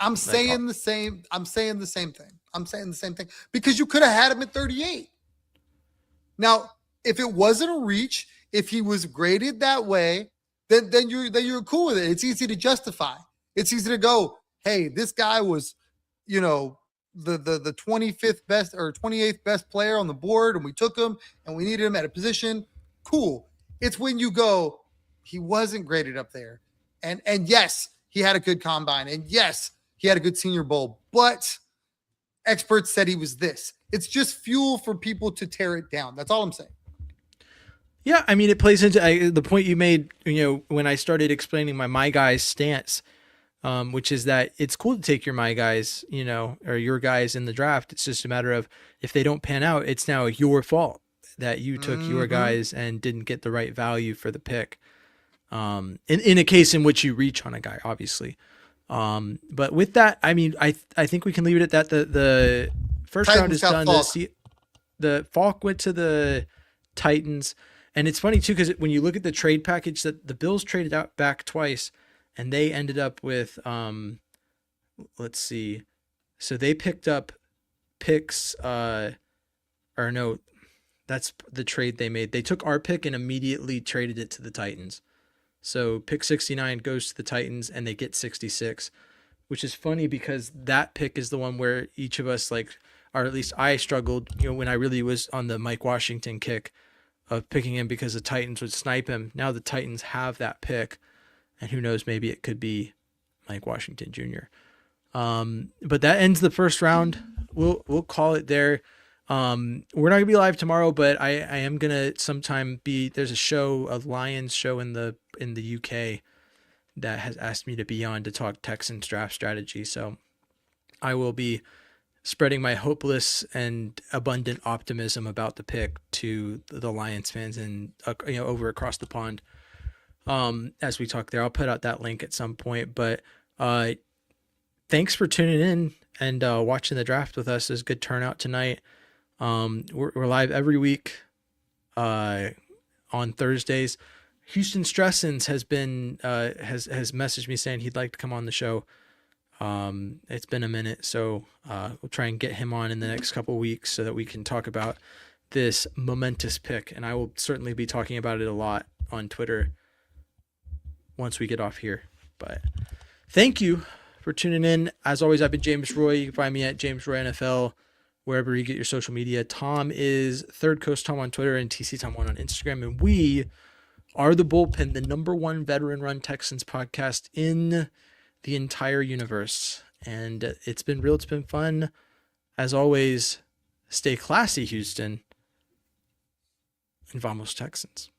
I'm saying the same thing because you could have had him at 38. Now, if it wasn't a reach, if he was graded that way, then you're cool with it. It's easy to justify. It's easy to go, hey, this guy was, the 25th best or 28th best player on the board, and we took him and we needed him at a position. Cool. It's when you go, he wasn't graded up there. And yes, he had a good combine. And yes, he had a good Senior Bowl, but experts said he was this. It's just fuel for people to tear it down. That's all I'm saying. Yeah, I mean, it plays into the point you made, when I started explaining my guys stance, which is that it's cool to take your my guys, or your guys in the draft. It's just a matter of if they don't pan out, it's now your fault that you took your guys and didn't get the right value for the pick. In a case in which you reach on a guy, obviously. But with that, I mean, I think we can leave it at that. The first Titans round is done. The Falk went to the Titans. And it's funny too, because when you look at the trade package, that the Bills traded out back twice and they ended up with, let's see. So they picked up picks, that's the trade they made. They took our pick and immediately traded it to the Titans. So pick 69 goes to the Titans and they get 66, which is funny because that pick is the one where each of us, or at least I struggled, when I really was on the Mike Washington kick of picking him because the Titans would snipe him. Now the Titans have that pick, and who knows, maybe it could be Mike Washington Jr. But that ends the first round. We'll call it there. We're not gonna be live tomorrow, but I am gonna sometime there's a Lions show in the UK that has asked me to be on to talk Texans draft strategy. So I will be spreading my hopeless and abundant optimism about the pick to the Lions fans and over across the pond. As we talk there, I'll put out that link at some point. But thanks for tuning in and watching the draft with us. There's a good turnout tonight. We're live every week on Thursdays. Houston Stressins has been has messaged me saying he'd like to come on the show. It's been a minute, so we'll try and get him on in the next couple of weeks so that we can talk about this momentous pick. And I will certainly be talking about it a lot on Twitter once we get off here. But thank you for tuning in. As always, I've been James Roy. You can find me at James Roy NFL, wherever you get your social media. Tom is Third Coast Tom on Twitter and TC Tom 1 on Instagram. And we are the Bullpen, the #1 veteran-run Texans podcast in the entire universe. And it's been real. It's been fun. As always, stay classy, Houston. And vamos Texans.